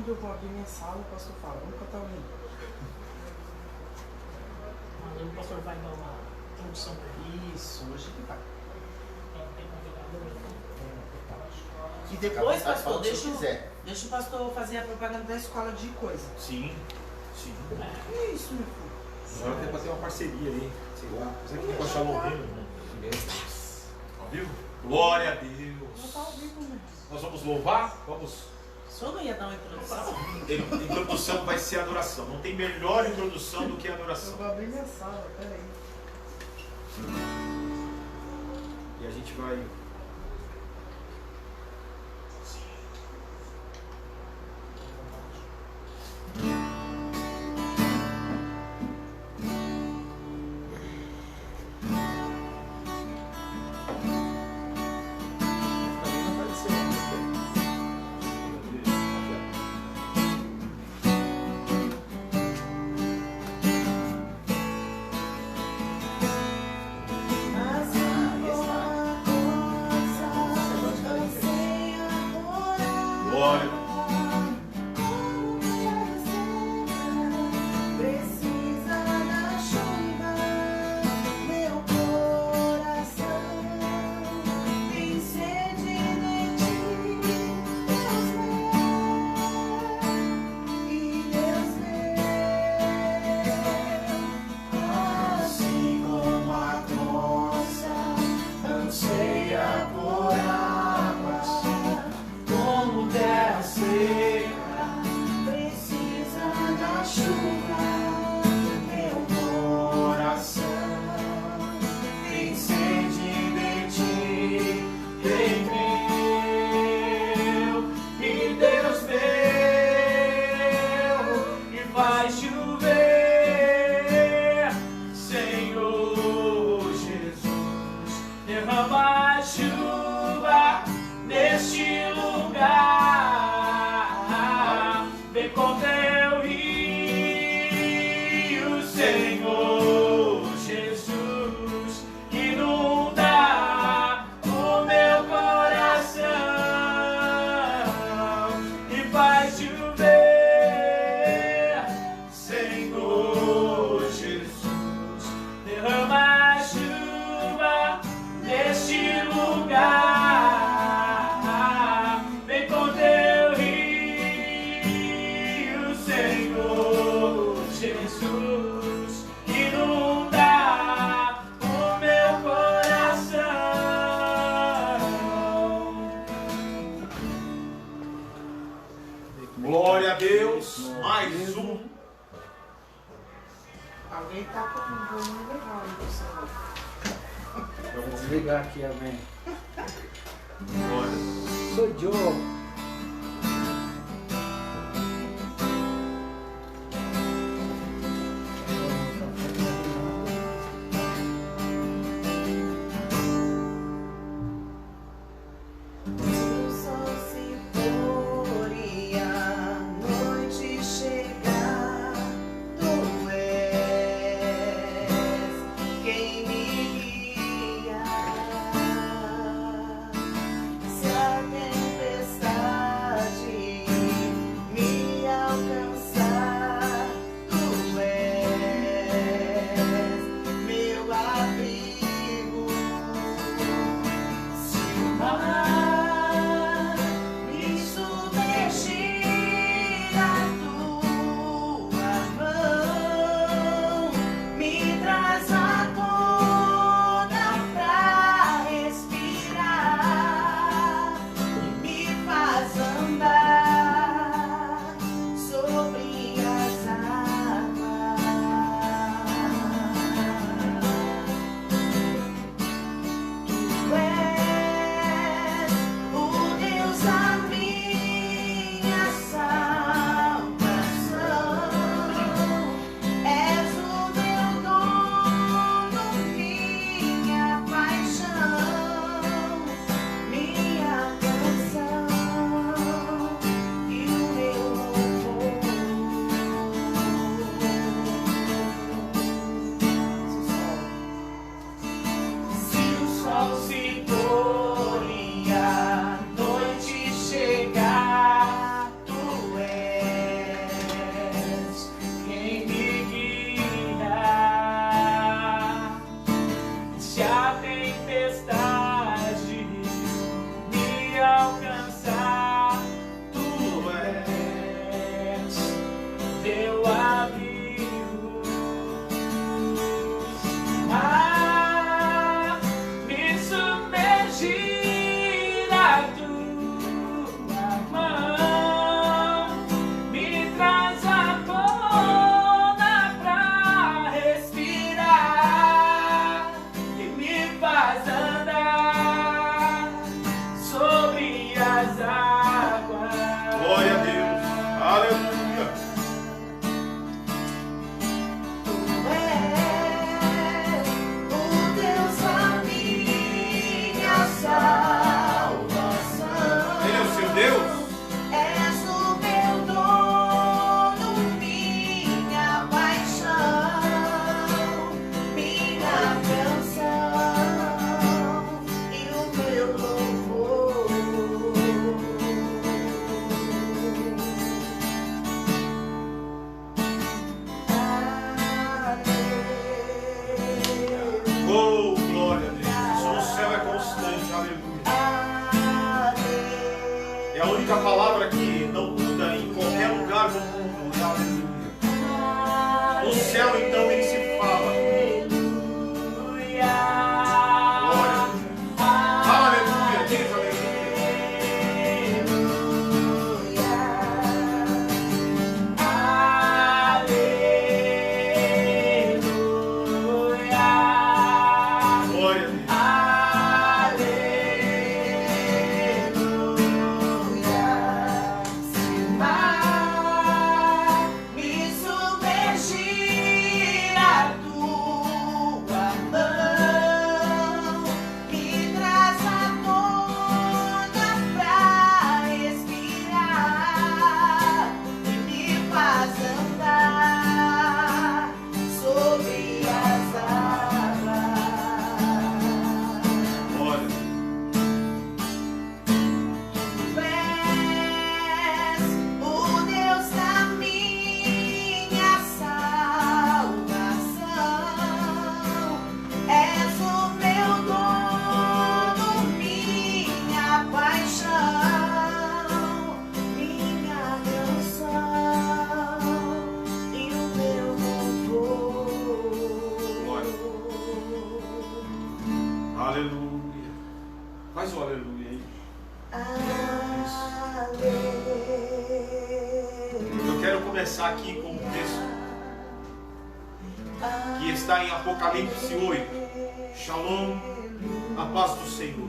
quando eu vou abrir minha sala, o pastor fala, vamos cantar o hino. Mas o pastor vai dar uma introdução para ele. Isso, hoje que vai. Tem convidado mesmo. E depois, Fica à pastor, vontade, se deixa o pastor fazer a propaganda da escola de coisa. Sim, sim. Que isso, meu filho? Agora tem que fazer uma parceria ali, sei lá. Você que não pode achar ouvindo, né? Ao vivo? Glória a Deus. Não tá ao vivo, né? Nós vamos louvar? Vamos. O senhor não ia dar uma introdução? Introdução vai ser adoração. Não tem melhor introdução do que a Eu adoração. vou abrir minha sala, peraí. E a gente vai. Glória. Glória a Deus. Mais um. Alguém tá com um volume legal aí do celular. Vou desligar aqui, amém. Glória. Sou Joe. Se a noite chegar, tu és única palavra que não muda em qualquer lugar do mundo é aleluia. No céu, então, ele se fala. Glória. Aleluia, diz aleluia. Faz o aleluia aí. Eu quero começar aqui com um texto que está em Apocalipse 8. Shalom, a paz do Senhor.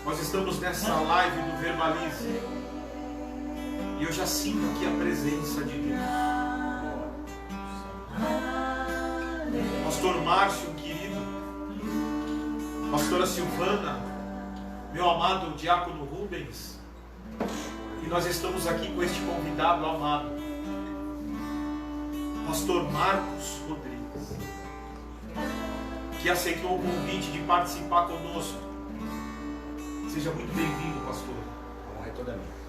Nós estamos nessa live do Verbalize e eu já sinto aqui a presença de Deus. Pastor Márcio, querido, pastora Silvana, meu amado diácono Rubens, e nós estamos aqui com este convidado amado, pastor Marcos Rodrigues, que aceitou o convite de participar conosco. Seja muito bem-vindo, pastor. A honra é toda minha.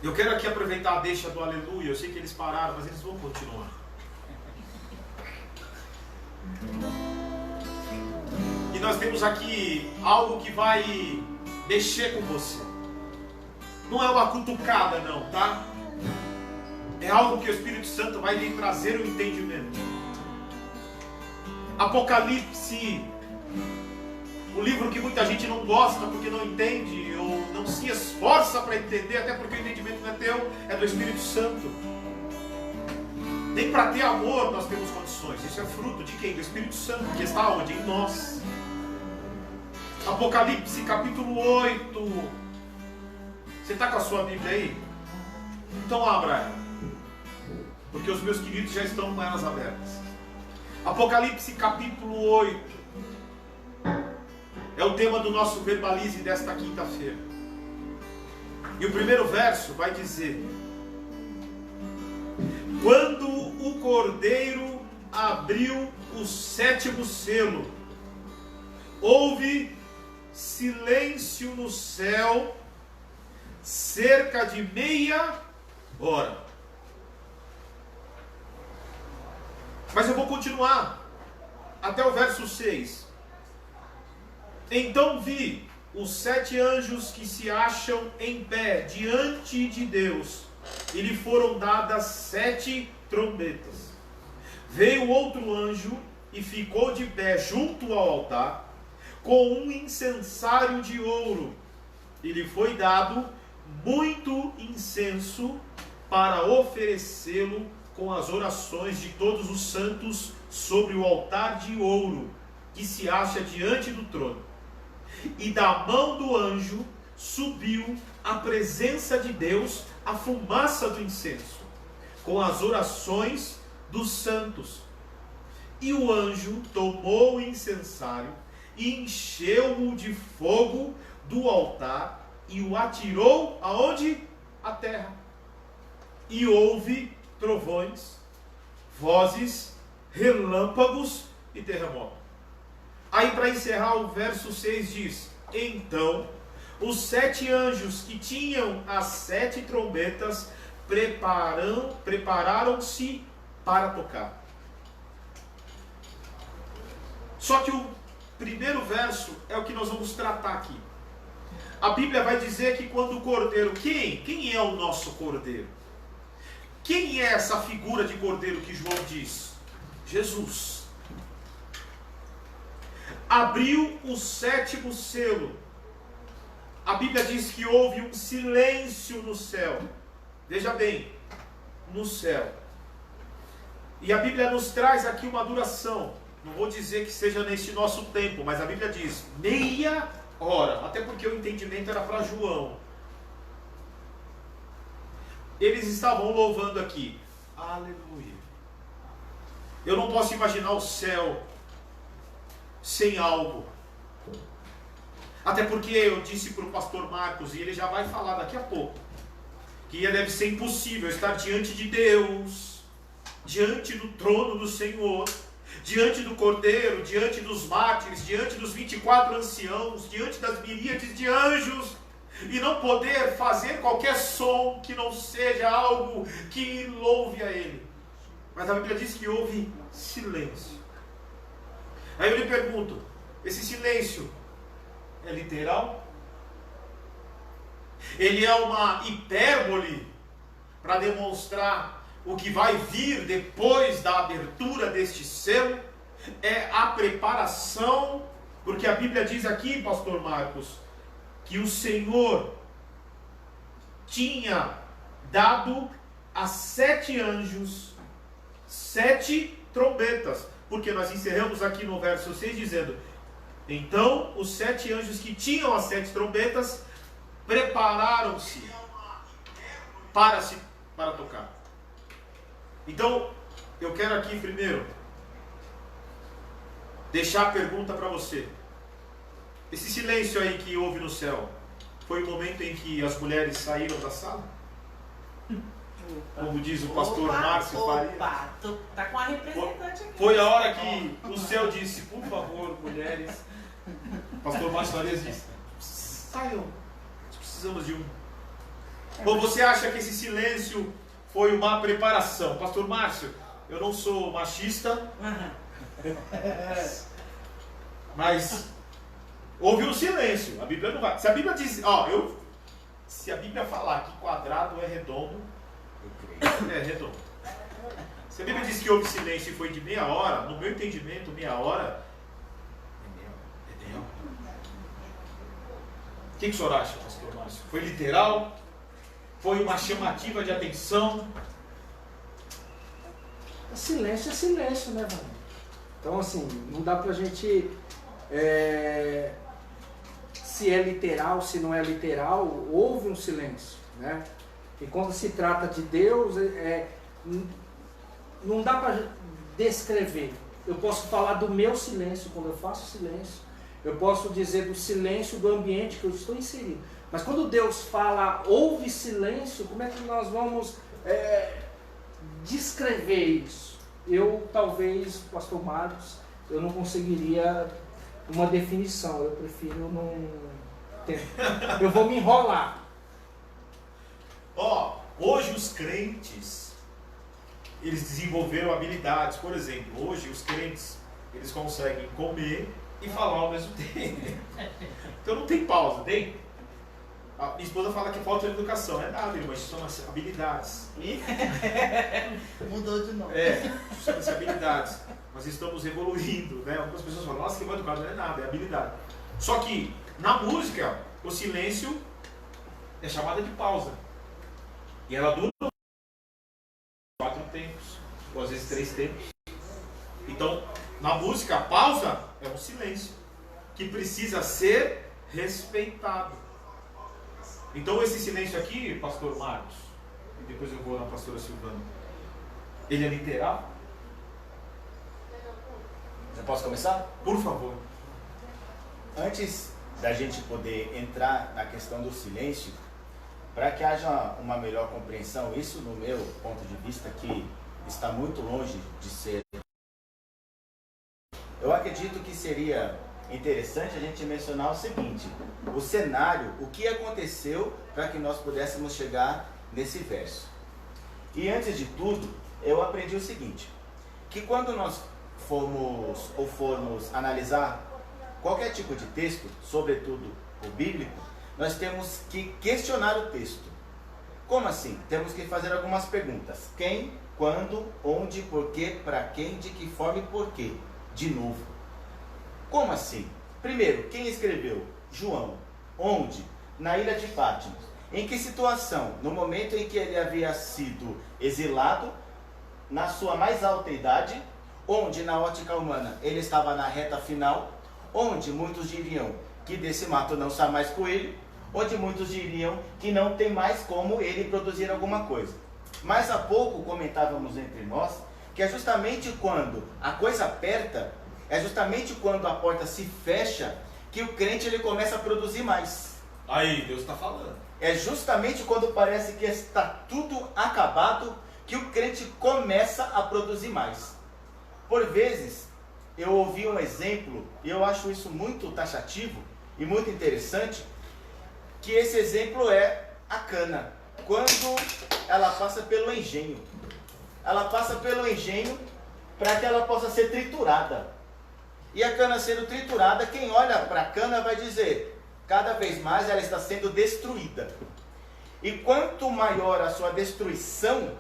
Eu quero aqui aproveitar a deixa do aleluia. Eu sei que eles pararam, mas eles vão continuar. E nós temos aqui algo que vai mexer com você. Não é uma cutucada não, tá? É algo que o Espírito Santo vai lhe trazer o entendimento. Apocalipse, o livro que muita gente não gosta porque não entende ou não se esforça para entender, até porque o entendimento não é teu, é do Espírito Santo. Nem para ter amor nós temos condições. Isso é fruto de quem? Do Espírito Santo, que está onde? Em nós. Apocalipse capítulo 8. Você está com a sua Bíblia aí? Então abra ela, porque os meus queridos já estão com elas abertas. Apocalipse capítulo 8 é o tema do nosso Verbalize desta quinta-feira. E o primeiro verso vai dizer: quando o Cordeiro abriu o sétimo selo, houve silêncio no céu cerca de meia hora. Mas eu vou continuar até o verso 6. Então vi os 7 anjos que se acham em pé diante de Deus, e lhe foram dadas 7 trombetas. Veio outro anjo e ficou de pé junto ao altar, com um incensário de ouro, e lhe foi dado muito incenso para oferecê-lo com as orações de todos os santos sobre o altar de ouro que se acha diante do trono. E da mão do anjo subiu à presença de Deus a fumaça do incenso, com as orações dos santos. E o anjo tomou o incensário e encheu-o de fogo do altar e o atirou aonde? À terra. E houve trovões, vozes, relâmpagos e terremoto. Aí, para encerrar, o verso 6 diz: então os 7 anjos que tinham as 7 trombetas prepararam-se para tocar. Só que o primeiro verso é o que nós vamos tratar aqui. A Bíblia vai dizer que quando o cordeiro... Quem é o nosso cordeiro? Quem é essa figura de cordeiro que João diz? Jesus. Abriu o 7º selo. A Bíblia diz que houve um silêncio no céu. Veja bem, no céu. E a Bíblia nos traz aqui uma duração. Não vou dizer que seja neste nosso tempo, mas a Bíblia diz meia hora. Até porque o entendimento era para João. Eles estavam louvando aqui. Aleluia. Eu não posso imaginar o céu sem algo. Até porque eu disse para o pastor Marcos, e ele já vai falar daqui a pouco, que deve ser impossível estar diante de Deus, diante do trono do Senhor, diante do Cordeiro, diante dos mártires, diante dos 24 anciãos, diante das miríades de anjos, e não poder fazer qualquer som que não seja algo que louve a Ele. Mas a Bíblia diz que houve silêncio. Aí eu lhe pergunto, esse silêncio é literal? Ele é uma hipérbole para demonstrar o que vai vir depois da abertura deste selo? É a preparação, porque a Bíblia diz aqui, pastor Marcos, que o Senhor tinha dado a 7 anjos 7 trombetas, porque nós encerramos aqui no verso 6 dizendo: então os 7 anjos que tinham as 7 trombetas prepararam-se para tocar. Então eu quero aqui primeiro deixar a pergunta para você. Esse silêncio aí que houve no céu foi o momento em que as mulheres saíram da sala? Como diz o pastor Márcio Faria. Opa, tu tá com a representante aqui. Foi a hora que o céu disse: por favor, mulheres. O pastor Márcio Faria disse: saiam, nós precisamos de um. Ou você acha que esse silêncio foi uma preparação? Pastor Márcio, eu não sou machista, mas houve um silêncio. A Bíblia não vai. Se a Bíblia diz, se a Bíblia falar que quadrado é redondo, é redondo. Se a Bíblia diz que houve silêncio e foi de meia hora, no meu entendimento, meia hora é meia hora. O que o senhor acha, pastor Márcio? Foi literal? Foi uma chamativa de atenção? Silêncio é silêncio, né, mano? Então, assim, não dá pra gente... se é literal, se não é literal, houve um silêncio, né? E quando se trata de Deus, não dá para descrever. Eu posso falar do meu silêncio quando eu faço silêncio. Eu posso dizer do silêncio do ambiente que eu estou inserido. Mas quando Deus fala, houve silêncio, como é que nós vamos descrever isso? Eu, talvez, pastor Marcos, eu não conseguiria uma definição. Eu prefiro não... Eu vou me enrolar. Hoje os crentes, eles desenvolveram habilidades. Por exemplo, hoje os crentes, eles conseguem comer e falar ao mesmo tempo. Então não tem pausa, tem? A minha esposa fala que falta de educação. É nada, irmão, isso são habilidades. Mudou de novo. São habilidades. Nós estamos evoluindo, né? Algumas pessoas falam, nossa, que mal educado. Não é nada, é habilidade. Só que na música, o silêncio é chamada de pausa. E ela dura 4 tempos, ou às vezes 3 tempos. Então, na música, a pausa é um silêncio que precisa ser respeitado. Então, esse silêncio aqui, pastor Marcos, e depois eu vou na pastora Silvana, ele é literal? Já posso começar? Por favor. Antes da gente poder entrar na questão do silêncio, para que haja uma melhor compreensão, isso no meu ponto de vista que está muito longe de ser. Eu acredito que seria interessante a gente mencionar o seguinte: o cenário, o que aconteceu para que nós pudéssemos chegar nesse verso. E antes de tudo, eu aprendi o seguinte, que quando nós formos analisar qualquer tipo de texto, sobretudo o bíblico, nós temos que questionar o texto. Como assim? Temos que fazer algumas perguntas. Quem, quando, onde, porquê, para quem, de que forma e porquê. De novo. Como assim? Primeiro, quem escreveu? João. Onde? Na ilha de Patmos. Em que situação? No momento em que ele havia sido exilado, na sua mais alta idade, onde na ótica humana ele estava na reta final, onde muitos diriam que desse mato não sai mais coelho, onde muitos diriam que não tem mais como ele produzir alguma coisa. Mas há pouco comentávamos entre nós que é justamente quando a coisa aperta, é justamente quando a porta se fecha, que o crente ele começa a produzir mais. Aí, Deus está falando. É justamente quando parece que está tudo acabado, que o crente começa a produzir mais. Por vezes, eu ouvi um exemplo, e eu acho isso muito taxativo e muito interessante, que esse exemplo é a cana. Quando ela passa pelo engenho. Ela passa pelo engenho para que ela possa ser triturada. E a cana sendo triturada, quem olha para a cana vai dizer, cada vez mais ela está sendo destruída. E quanto maior a sua destruição,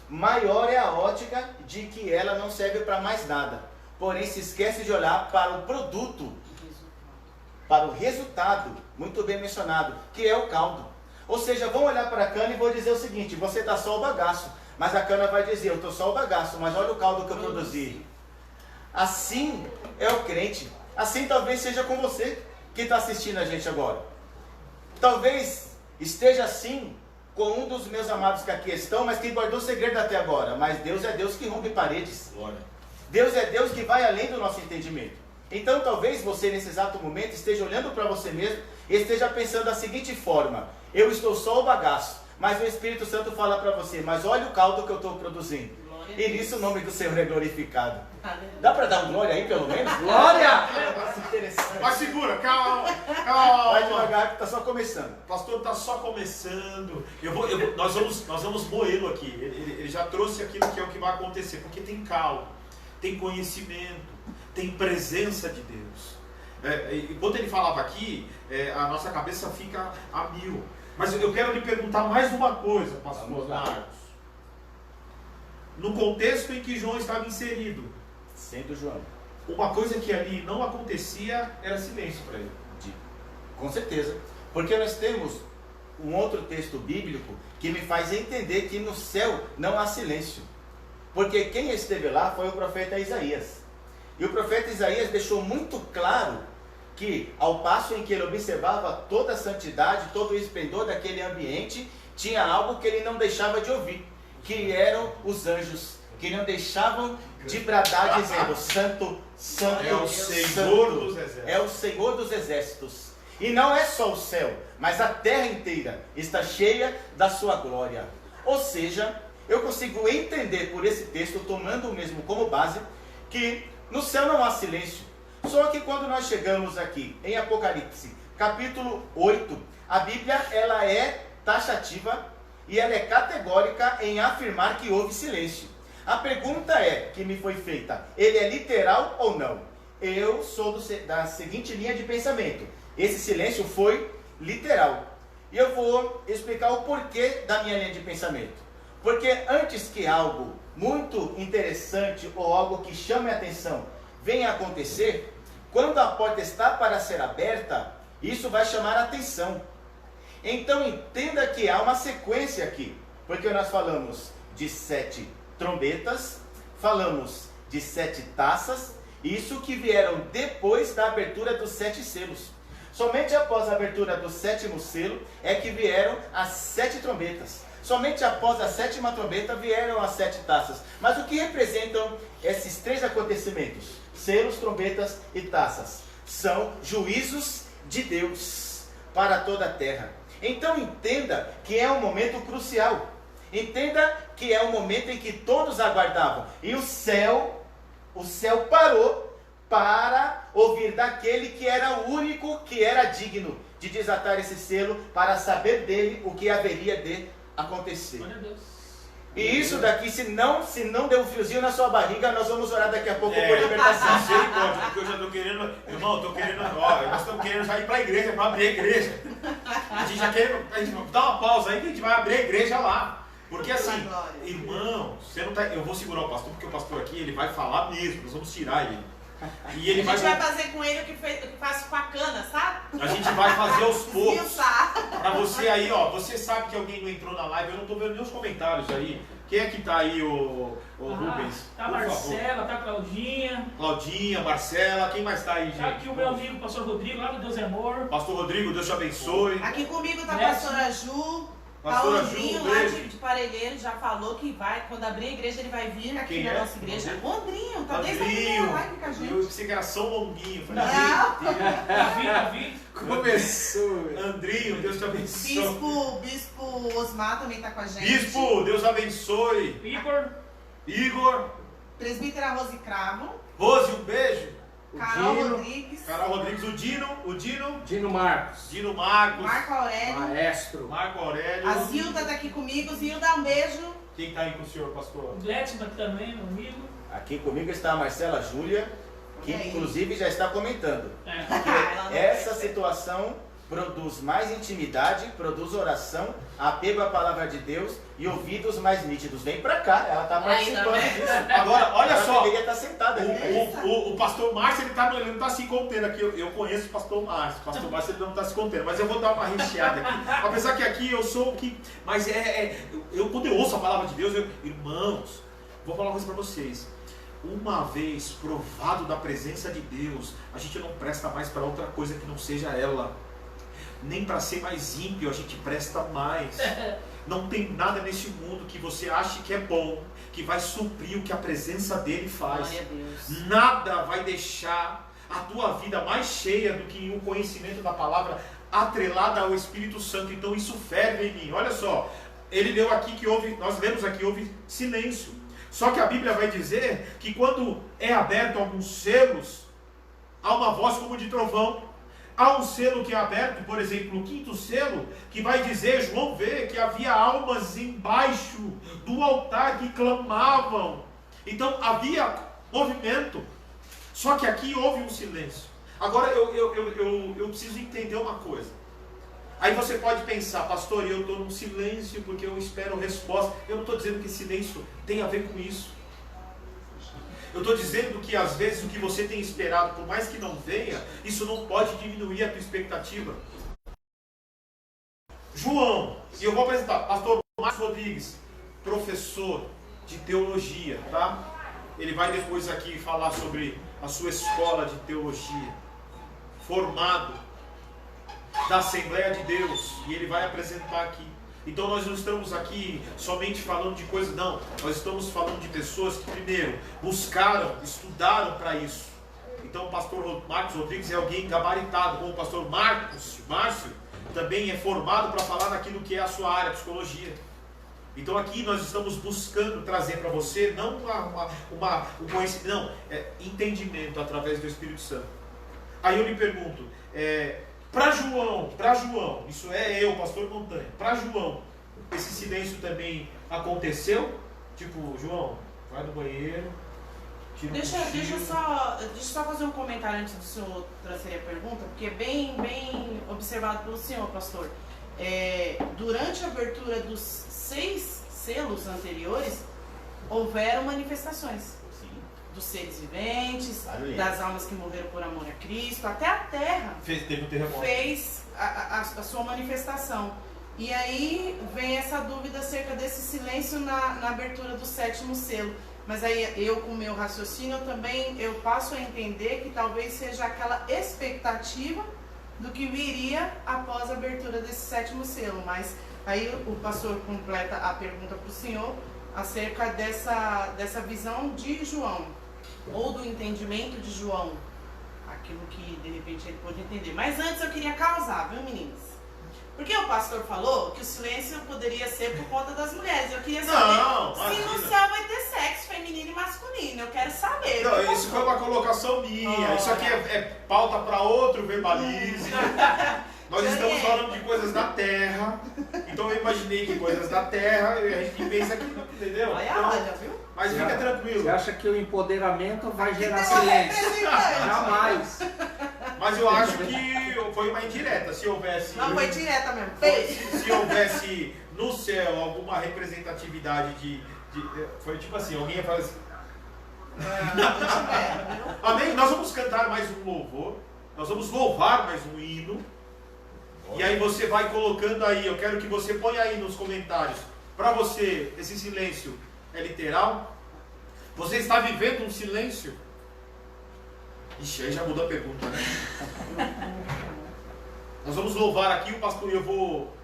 maior é a ótica de que ela não serve para mais nada. Porém, se esquece de olhar para o produto, para o resultado, muito bem mencionado, que é o caldo. Ou seja, vão olhar para a cana e vão dizer o seguinte, você está só o bagaço. Mas a cana vai dizer, eu estou só o bagaço, mas olha o caldo que eu produzi. Assim é o crente. Assim talvez seja com você que está assistindo a gente agora. Talvez esteja assim com um dos meus amados que aqui estão, mas que guardou segredo até agora. Mas Deus é Deus que rompe paredes. Glória. Deus é Deus que vai além do nosso entendimento. Então talvez você nesse exato momento esteja olhando para você mesmo e esteja pensando da seguinte forma, eu estou só o bagaço, mas o Espírito Santo fala para você, mas olha o caldo que eu estou produzindo. E nisso o nome do Senhor é glorificado. Dá para dar um glória aí pelo menos? Glória! Interessante. Mas segura, calma, calma. Vai devagar que está só começando. O pastor está só começando. Nós vamos moê-lo aqui. Ele já trouxe aquilo que é o que vai acontecer. Porque tem calma, tem conhecimento, tem presença de Deus. Enquanto ele falava aqui, a nossa cabeça fica a mil. Mas eu quero lhe perguntar mais uma coisa, pastor Marcos. No contexto em que João estava inserido, Sendo João. uma coisa que ali não acontecia era silêncio para ele. Com certeza. Porque nós temos um outro texto bíblico que me faz entender que no céu não há silêncio. Porque quem esteve lá foi o profeta Isaías. E o profeta Isaías deixou muito claro que, ao passo em que ele observava toda a santidade, todo o esplendor daquele ambiente, tinha algo que ele não deixava de ouvir, que eram os anjos, que não deixavam de bradar dizendo, Santo, Santo, É o Senhor Santo, dos exércitos. é o Senhor dos exércitos. E não é só o céu, mas a terra inteira está cheia da sua glória. Ou seja, eu consigo entender por esse texto, tomando o mesmo como base, que no céu não há silêncio. Só que quando nós chegamos aqui em Apocalipse, capítulo 8, a Bíblia ela é taxativa e ela é categórica em afirmar que houve silêncio. A pergunta que me foi feita, ele é literal ou não? Eu sou da seguinte linha de pensamento. Esse silêncio foi literal. E eu vou explicar o porquê da minha linha de pensamento. Porque antes que algo muito interessante ou algo que chame a atenção venha a acontecer, quando a porta está para ser aberta, isso vai chamar a atenção. Então entenda que há uma sequência aqui, porque nós falamos de 7 trombetas, falamos de 7 taças, isso que vieram depois da abertura dos 7 selos. Somente após a abertura do 7º selo é que vieram as 7 trombetas. Somente após a 7ª trombeta vieram as 7 taças. Mas o que representam esses 3 acontecimentos? Selos, trombetas e taças. São juízos de Deus para toda a terra. Então entenda que é um momento crucial. Entenda que é um momento em que todos aguardavam. E o céu parou para ouvir daquele que era o único que era digno de desatar esse selo, para saber dele o que haveria de acontecer. Glória a Deus. E isso daqui, se não der um friozinho na sua barriga, nós vamos orar daqui a pouco por libertação. Misericórdia, porque eu já estou querendo, irmão, nós estamos querendo já ir para a igreja, para abrir a igreja. A gente já quer. A gente dá uma pausa aí que a gente vai abrir a igreja lá. Porque assim, Glória. irmão, você não tá. Eu vou segurar o pastor, porque o pastor aqui ele vai falar mesmo, nós vamos tirar ele. E ele A gente vai fazer com ele o que faz com a cana, sabe? A gente vai fazer aos poucos. Esmiuçar. Pra você aí, ó, você sabe que alguém não entrou na live, eu não tô vendo nem os comentários aí. Quem é que tá aí, o Rubens? Tá a Por favor. Marcela, tá a Claudinha. Claudinha, Marcela, quem mais tá aí, gente? Tá aqui o meu amigo, pastor Rodrigo, lá do Deus é Amor. Pastor Rodrigo, Deus te abençoe. Aqui comigo tá a Mestre. pastora Ju. Pastora Tá o Ju, Andrinho um lá beijo. de Parelheiro já falou que vai, quando abrir a igreja, ele vai vir aqui Quem na é? nossa igreja. O Andrinho, tá desde a primeira Andrinho, live com a eu gente. pensei que era São Longuinho. Falei, Não. Davi. Começou. Andrinho, Deus te abençoe. Bispo Osmar também tá com a gente. Bispo, Deus abençoe. Igor. Igor, Presbítera Rose Cravo. Rose, um beijo. Carol Dino. Rodrigues. Carol Rodrigues, o Dino, Dino Marcos. Dino Marcos, Marco Aurélio. Maestro. Marco Aurélio. A Zilda tá aqui comigo. Zilda, um beijo. Quem tá aí com o senhor, pastor? O Gledson tá aqui também, meu amigo. Aqui comigo está a Marcela Júlia, que E aí? inclusive já está comentando. É. Ela não Essa vai ser. situação produz mais intimidade, produz oração, apego à palavra de Deus e ouvidos mais nítidos. Vem pra cá, ela está Aí, tá participando vendo? disso. Agora, olha Ela só. deveria estar sentada aqui. O pastor Márcio, ele não tá se contendo aqui. Eu conheço o pastor Márcio. O pastor Márcio ele não tá se contendo. Mas eu vou dar uma recheada aqui. Apesar que aqui eu sou o que. Mas quando eu ouço a palavra de Deus, irmãos, vou falar uma coisa pra vocês. Uma vez provado da presença de Deus, a gente não presta mais para outra coisa que não seja ela. Nem para ser mais ímpio a gente presta mais. Não tem nada nesse mundo que você ache que é bom, que vai suprir o que a presença dele faz. Glória a Deus. Nada vai deixar a tua vida mais cheia do que o conhecimento da palavra atrelada ao Espírito Santo. Então isso ferve em mim. Olha só, ele leu aqui que nós lemos aqui, houve silêncio. Só que a Bíblia vai dizer que quando é aberto alguns selos, há uma voz como de trovão. Há um selo que é aberto, por exemplo, o quinto selo, que vai dizer, João vê que havia almas embaixo do altar que clamavam. Então havia movimento, só que aqui houve um silêncio. Agora eu preciso entender uma coisa. Aí você pode pensar, pastor, eu estou num silêncio porque eu espero resposta. Eu não estou dizendo que silêncio tem a ver com isso. Eu estou dizendo que às vezes o que você tem esperado, por mais que não venha, isso não pode diminuir a tua expectativa. João, e eu vou apresentar, pastor Márcio Rodrigues, professor de teologia, tá? Ele vai depois aqui falar sobre a sua escola de teologia, formado da Assembleia de Deus, e ele vai apresentar aqui. Então nós não estamos aqui somente falando de coisas, não. Nós estamos falando de pessoas que primeiro buscaram, estudaram para isso. Então o pastor Marcos Rodrigues é alguém gabaritado, como o pastor Márcio também é formado para falar naquilo que é a sua área, psicologia. Então aqui nós estamos buscando trazer para você não um conhecimento, não, entendimento através do Espírito Santo. Aí eu lhe pergunto, para João, isso é eu, pastor Montanha, para João, esse silêncio também aconteceu? Tipo, João, vai no banheiro, tira um Deixa eu cochilo. só fazer um comentário antes do senhor trazer a pergunta, porque é bem observado pelo senhor, pastor. Durante a abertura dos 6 selos anteriores, houveram manifestações. Dos seres viventes, Aleluia. das almas que morreram por amor a Cristo, até a terra Teve um terremoto. fez a sua manifestação. E aí vem essa dúvida acerca desse silêncio na abertura do 7º selo. Mas aí eu, com o meu raciocínio, eu passo a entender que talvez seja aquela expectativa do que viria após a abertura desse 7º selo. Mas aí o pastor completa a pergunta para o senhor acerca dessa visão de João, ou do entendimento de João, aquilo que de repente ele pôde entender. Mas antes eu queria causar, viu, meninas? Porque o pastor falou que o silêncio poderia ser por conta das mulheres. Eu queria saber Não, se no imagina. céu vai ter sexo feminino e masculino. Eu quero saber. Não, viu, isso foi pastor? uma colocação minha. Olha. Isso aqui é pauta para outro verbalize. Nós estamos falando de coisas da terra. Então eu imaginei que coisas da terra, e a gente pensa que não, entendeu? Olha, Então, olha, viu? mas fica Você tranquilo. acha que o empoderamento vai gerar Tem um silêncio? representante. Jamais. Mas eu acho que foi uma indireta. Se houvesse. Não, foi direta mesmo. Se houvesse no céu alguma representatividade foi tipo assim, alguém ia falar assim. Amém? Nós vamos cantar mais um louvor. Nós vamos louvar mais um hino. E aí você vai colocando aí. Eu quero que você ponha aí nos comentários. Para você, esse silêncio é literal? Você está vivendo um silêncio? Ixi, aí já mudou a pergunta, né? Nós vamos louvar aqui o pastor. Eu vou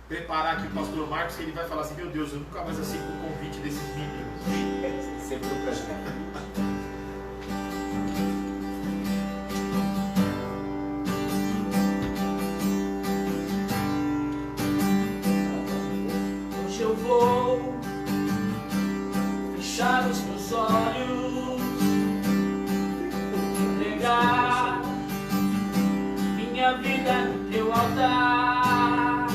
preparar aqui o pastor Marcos, que ele vai falar assim: meu Deus, eu nunca mais aceito o convite desses meninos. Sempre um prazer. Hoje eu vou fechar os meus olhos, entregar minha vida no teu altar.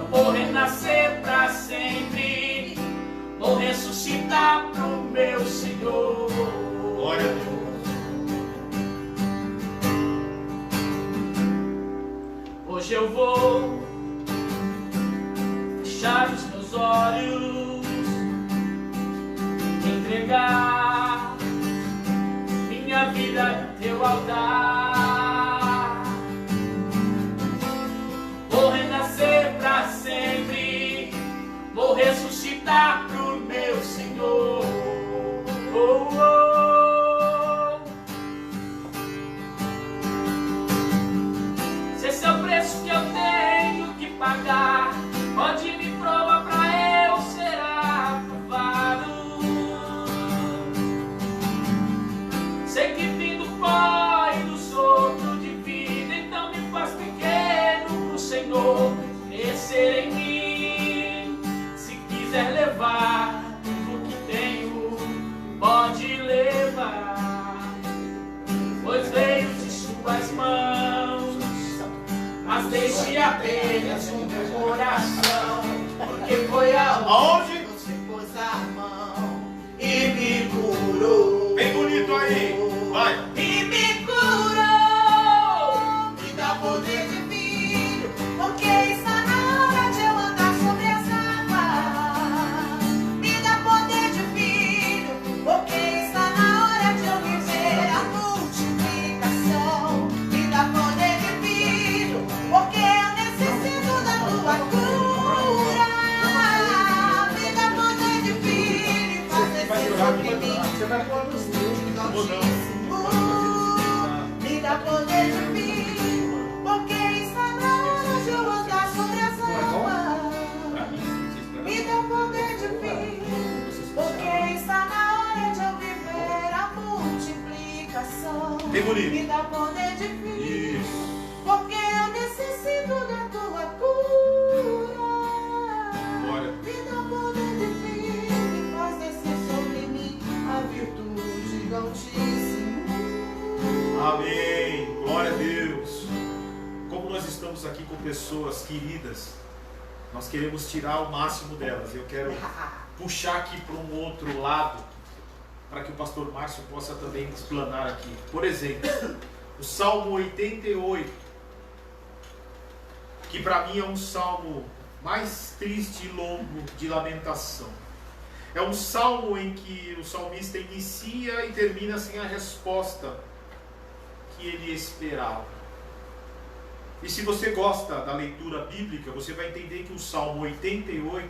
Vou renascer pra sempre, vou ressuscitar pro meu Senhor. Glória a Deus. Hoje eu vou fechar os meus olhos, entregar minha vida no teu altar. Vou renascer pra sempre, vou ressuscitar pro meu Senhor. Oh, oh. Se esse é o preço que eu tenho que pagar, pode me provar pra eu ser aprovado. Sei que vim do pó e do sopro de vida, então me faz pequeno pro Senhor crescer em mim. Se quiser levar tudo que tenho, pode levar, pois veio de suas mãos, mas deixe apenas o meu coração, porque foi aonde você pôs a mão e me curou. Bem bonito aí, vai. E me curou, me dá poder de filho, porque está na hora de eu andar sobre as águas. Me dá poder de filho, porque está na hora de eu viver a multiplicação. Me dá poder de filho, porque eu necessito da tua cura. Me dá poder de filho e faz descer sobre mim. Você vai pôr nos teus. Me dá poder de mim, porque está na hora de eu andar sobre as águas. Me dá poder de mim, porque está na hora de eu viver a multiplicação. Bem bonito. Me dá poder de mim, Isso. porque eu necessito da tua cura. Glória. Me dá poder de mim, e faz descer sobre mim a virtude do Altíssimo. Amém. Glória a Deus. Como nós estamos aqui com pessoas queridas, nós queremos tirar o máximo delas. Eu quero puxar aqui para um outro lado, para que o pastor Márcio possa também explanar aqui. Por exemplo, o Salmo 88, que para mim é um salmo mais triste e longo de lamentação. É um salmo em que o salmista inicia e termina sem a resposta que ele esperava. E se você gosta da leitura bíblica, você vai entender que o Salmo 88,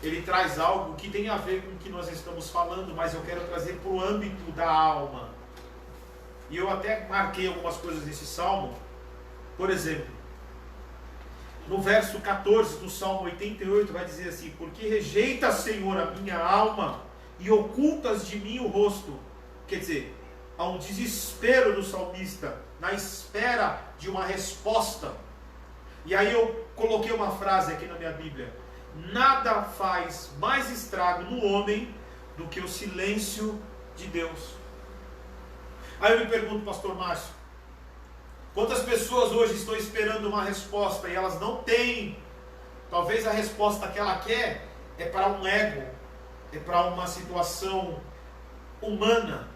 ele traz algo que tem a ver com o que nós estamos falando, mas eu quero trazer para o âmbito da alma. E eu até marquei algumas coisas nesse salmo. Por exemplo, no verso 14 do Salmo 88 vai dizer assim: porque rejeitas, Senhor, a minha alma e ocultas de mim o rosto. Quer dizer, há um desespero do salmista na espera de uma resposta. E aí eu coloquei uma frase aqui na minha Bíblia: nada faz mais estrago no homem do que o silêncio de Deus. Aí eu me pergunto, pastor Márcio, quantas pessoas hoje estão esperando uma resposta e elas não têm? Talvez a resposta que ela quer é para um ego, é para uma situação humana.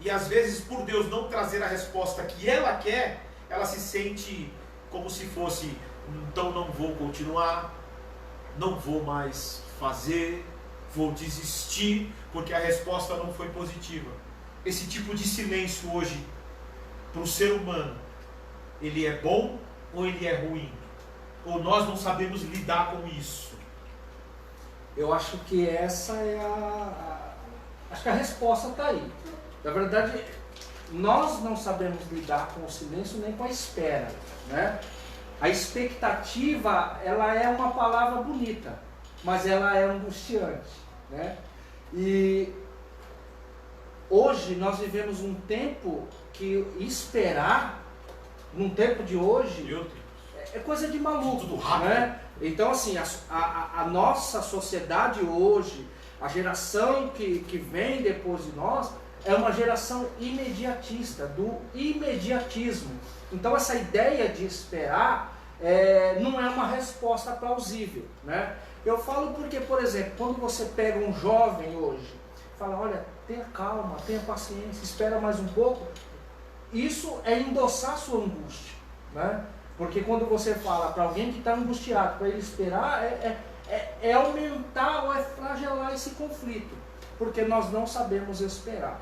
e às vezes por Deus não trazer a resposta que ela quer, ela se sente como se fosse, então não vou continuar, não vou mais fazer, vou desistir, porque a resposta não foi positiva. Esse tipo de silêncio hoje, para o ser humano, ele é bom ou ele é ruim? Ou nós não sabemos lidar com isso? Eu acho que essa é acho que a resposta está aí. Na verdade, nós não sabemos lidar com o silêncio nem com a espera, né? A expectativa, ela é uma palavra bonita, mas ela é angustiante, né? E hoje nós vivemos um tempo que esperar, num tempo de hoje, é coisa de maluco, tudo rápido, né? Então, assim, a nossa sociedade hoje, a geração que vem depois de nós, é uma geração imediatista, do imediatismo. Então, essa ideia de esperar não é uma resposta plausível, né? Eu falo porque, por exemplo, quando você pega um jovem hoje, fala, olha, tenha calma, tenha paciência, espera mais um pouco, isso é endossar a sua angústia, né? Porque quando você fala para alguém que está angustiado, para ele esperar, é aumentar ou é flagelar esse conflito, porque nós não sabemos esperar.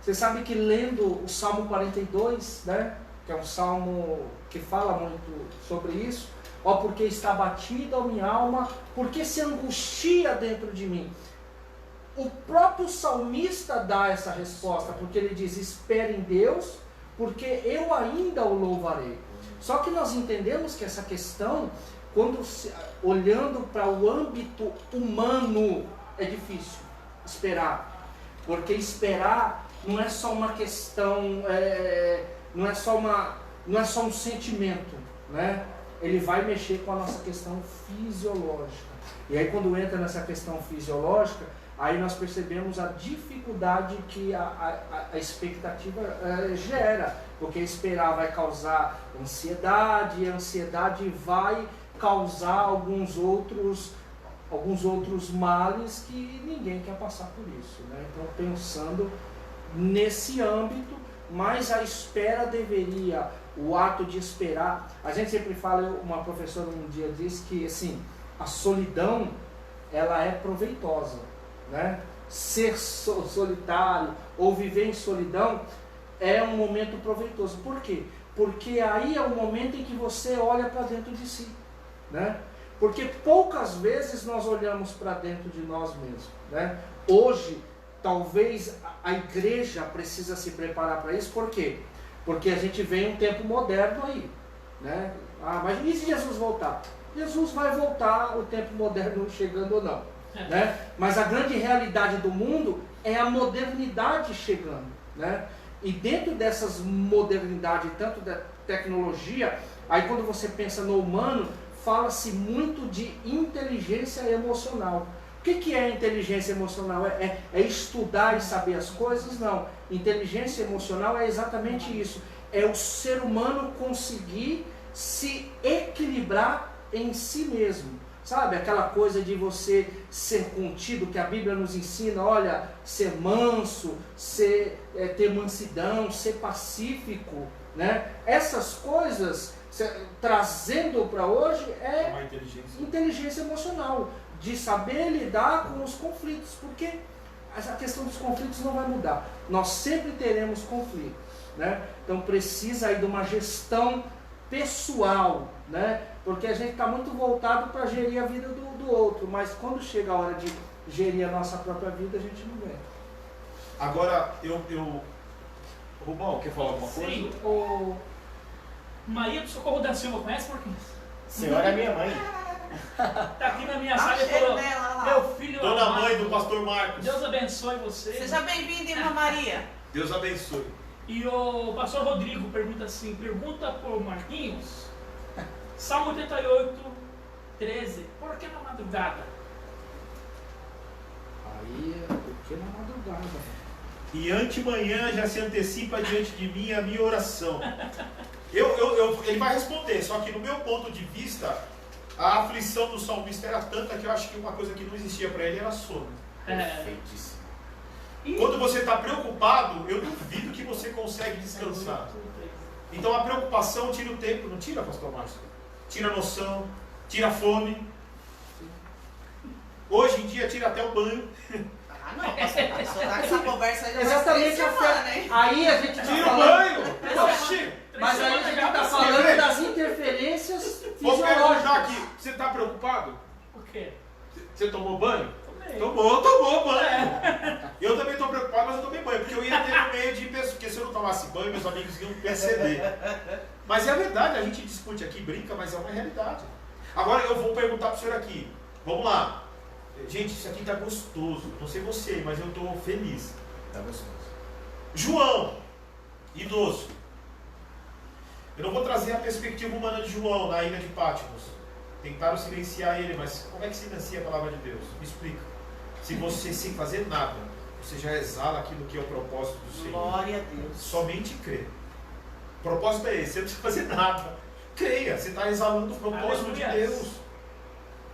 Você sabe que lendo o Salmo 42, né, que é um salmo que fala muito sobre isso, ó, porque está abatida a minha alma, porque se angustia dentro de mim. O próprio salmista dá essa resposta, porque ele diz, espere em Deus, porque eu ainda o louvarei. Só que nós entendemos que essa questão, olhando para o âmbito humano, é difícil esperar. Porque esperar não é só uma questão, não é só um sentimento, né? Ele vai mexer com a nossa questão fisiológica. E aí quando entra nessa questão fisiológica, aí nós percebemos a dificuldade que a expectativa gera, porque esperar vai causar ansiedade, e a ansiedade vai causar alguns outros males que ninguém quer passar por isso, né? Então, pensando nesse âmbito, mas a espera deveria, o ato de esperar, a gente sempre fala, uma professora um dia disse que assim, a solidão ela é proveitosa, né? Ser solitário ou viver em solidão é um momento proveitoso. Por quê? Porque aí é o momento em que você olha para dentro de si, né? Porque poucas vezes nós olhamos para dentro de nós mesmos, né? Hoje, talvez a igreja precisa se preparar para isso. Por quê? Porque a gente vem um tempo moderno aí, né? Mas e se Jesus voltar? Jesus vai voltar, o tempo moderno chegando ou não, né? Mas a grande realidade do mundo é a modernidade chegando, né? E dentro dessas modernidades, tanto da tecnologia, aí quando você pensa no humano, fala-se muito de inteligência emocional. O que é inteligência emocional? É estudar e saber as coisas? Não. Inteligência emocional é exatamente isso. É o ser humano conseguir se equilibrar em si mesmo. Sabe, aquela coisa de você ser contido, que a Bíblia nos ensina, olha, ser manso, ter mansidão, ser pacífico, né? Essas coisas, trazendo para hoje, é uma inteligência emocional, de saber lidar com os conflitos, porque a questão dos conflitos não vai mudar. Nós sempre teremos conflitos, né? Então precisa aí de uma gestão pessoal, né? Porque a gente está muito voltado para gerir a vida do outro, mas quando chega a hora de gerir a nossa própria vida, a gente não vê. Agora, Rubão, quer falar alguma coisa? Sim, o Maria do Socorro da Silva, conhece, Marquinhos? Senhora é minha mãe. Tá aqui na minha sala e falou, meu filho Dona amado, mãe do pastor Marcos. Deus abençoe você. Seja bem-vinda, irmã Maria. Deus abençoe. E o pastor Rodrigo pergunta assim, pergunta por Marquinhos, Salmo 88, 13, por que na madrugada? Aí, por que na madrugada? E antemanhã já se antecipa diante de mim a minha oração. Ele vai responder, só que no meu ponto de vista, a aflição do salmista era tanta que eu acho que uma coisa que não existia para ele era sono. Perfeitíssimo. Quando você está preocupado, eu duvido que você consegue descansar. Então a preocupação tira o tempo, não tira, pastor Márcio? Tira a noção, tira a fome. Hoje em dia tira até o banho. Ah, não, pastor, tá com essa conversa aí já Exatamente. faz 3 semanas, hein? Aí a gente Tira o banho! Oxi! Mas aí a gente está falando das interferências Vou perguntar fisiológicas. aqui, você está preocupado? Por quê? Você tomou banho? Tomei. Tomou banho. Eu também estou preocupado, mas eu tomei banho, porque eu ia ter no meio de pessoas, porque se eu não tomasse banho, meus amigos iam perceber. Mas é a verdade, a gente discute aqui, brinca, mas é uma realidade. Agora eu vou perguntar para o senhor aqui, vamos lá. Gente, isso aqui está gostoso, não sei você, mas eu estou feliz. Tá gostoso. João, idoso. Eu não vou trazer a perspectiva humana de João na ilha de Patmos. Tentaram silenciar ele, mas como é que silencia a palavra de Deus? Me explica. Se você, sem fazer nada, você já exala aquilo que é o propósito do Senhor. Glória a Deus. Somente crê. O propósito é esse, você não precisa fazer nada. Creia, você está exalando o propósito de Aleluia. Deus.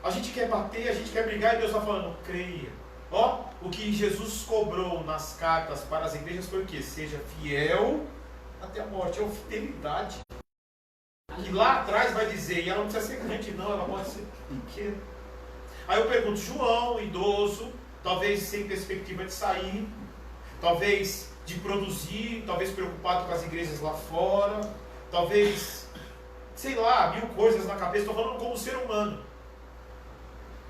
A gente quer bater, a gente quer brigar e Deus está falando, creia. Ó, o que Jesus cobrou nas cartas para as igrejas foi o quê? Seja fiel até a morte. É uma fidelidade. Que lá atrás vai dizer, e ela não precisa ser grande não, ela pode ser pequena. Aí eu pergunto, João, idoso, talvez sem perspectiva de sair, talvez de produzir, talvez preocupado com as igrejas lá fora, talvez, sei lá, 1000 coisas na cabeça, estou falando como ser humano.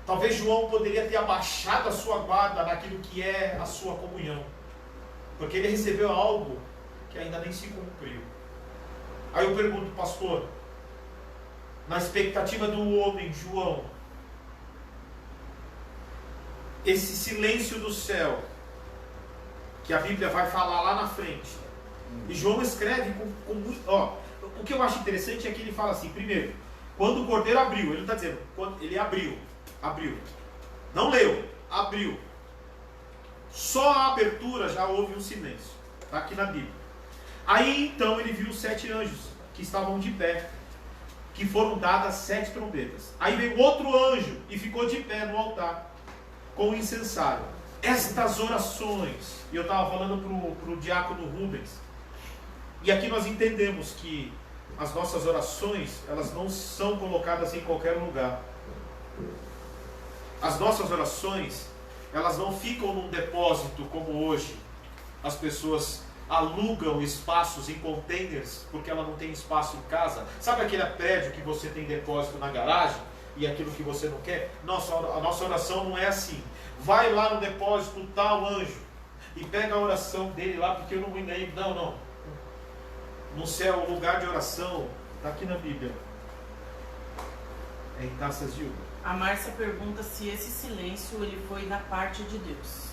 Talvez João poderia ter abaixado a sua guarda naquilo que é a sua comunhão, porque ele recebeu algo que ainda nem se cumpriu. Aí eu pergunto, pastor, na expectativa do homem, João, esse silêncio do céu, que a Bíblia vai falar lá na frente, e João escreve com muito... Ó, o que eu acho interessante é que ele fala assim, primeiro, quando o cordeiro abriu, ele está dizendo, quando ele abriu, não leu, abriu. Só a abertura já houve um silêncio, está aqui na Bíblia. Aí então ele viu os 7 anjos que estavam de pé, que foram dadas 7 trombetas. Aí veio outro anjo e ficou de pé no altar, com o incensário. Estas orações, e eu estava falando para o diácono Rubens, e aqui nós entendemos que as nossas orações, elas não são colocadas em qualquer lugar. As nossas orações, elas não ficam num depósito como hoje. As pessoas alugam espaços em containers porque ela não tem espaço em casa. Sabe aquele prédio que você tem depósito na garagem e aquilo que você não quer? A nossa oração não é assim. Vai lá no depósito tal anjo e pega a oração dele lá, porque eu não vou ainda ir. Não. No céu, o lugar de oração está aqui na Bíblia. É em taças de uva. A Márcia pergunta se esse silêncio ele foi da parte de Deus.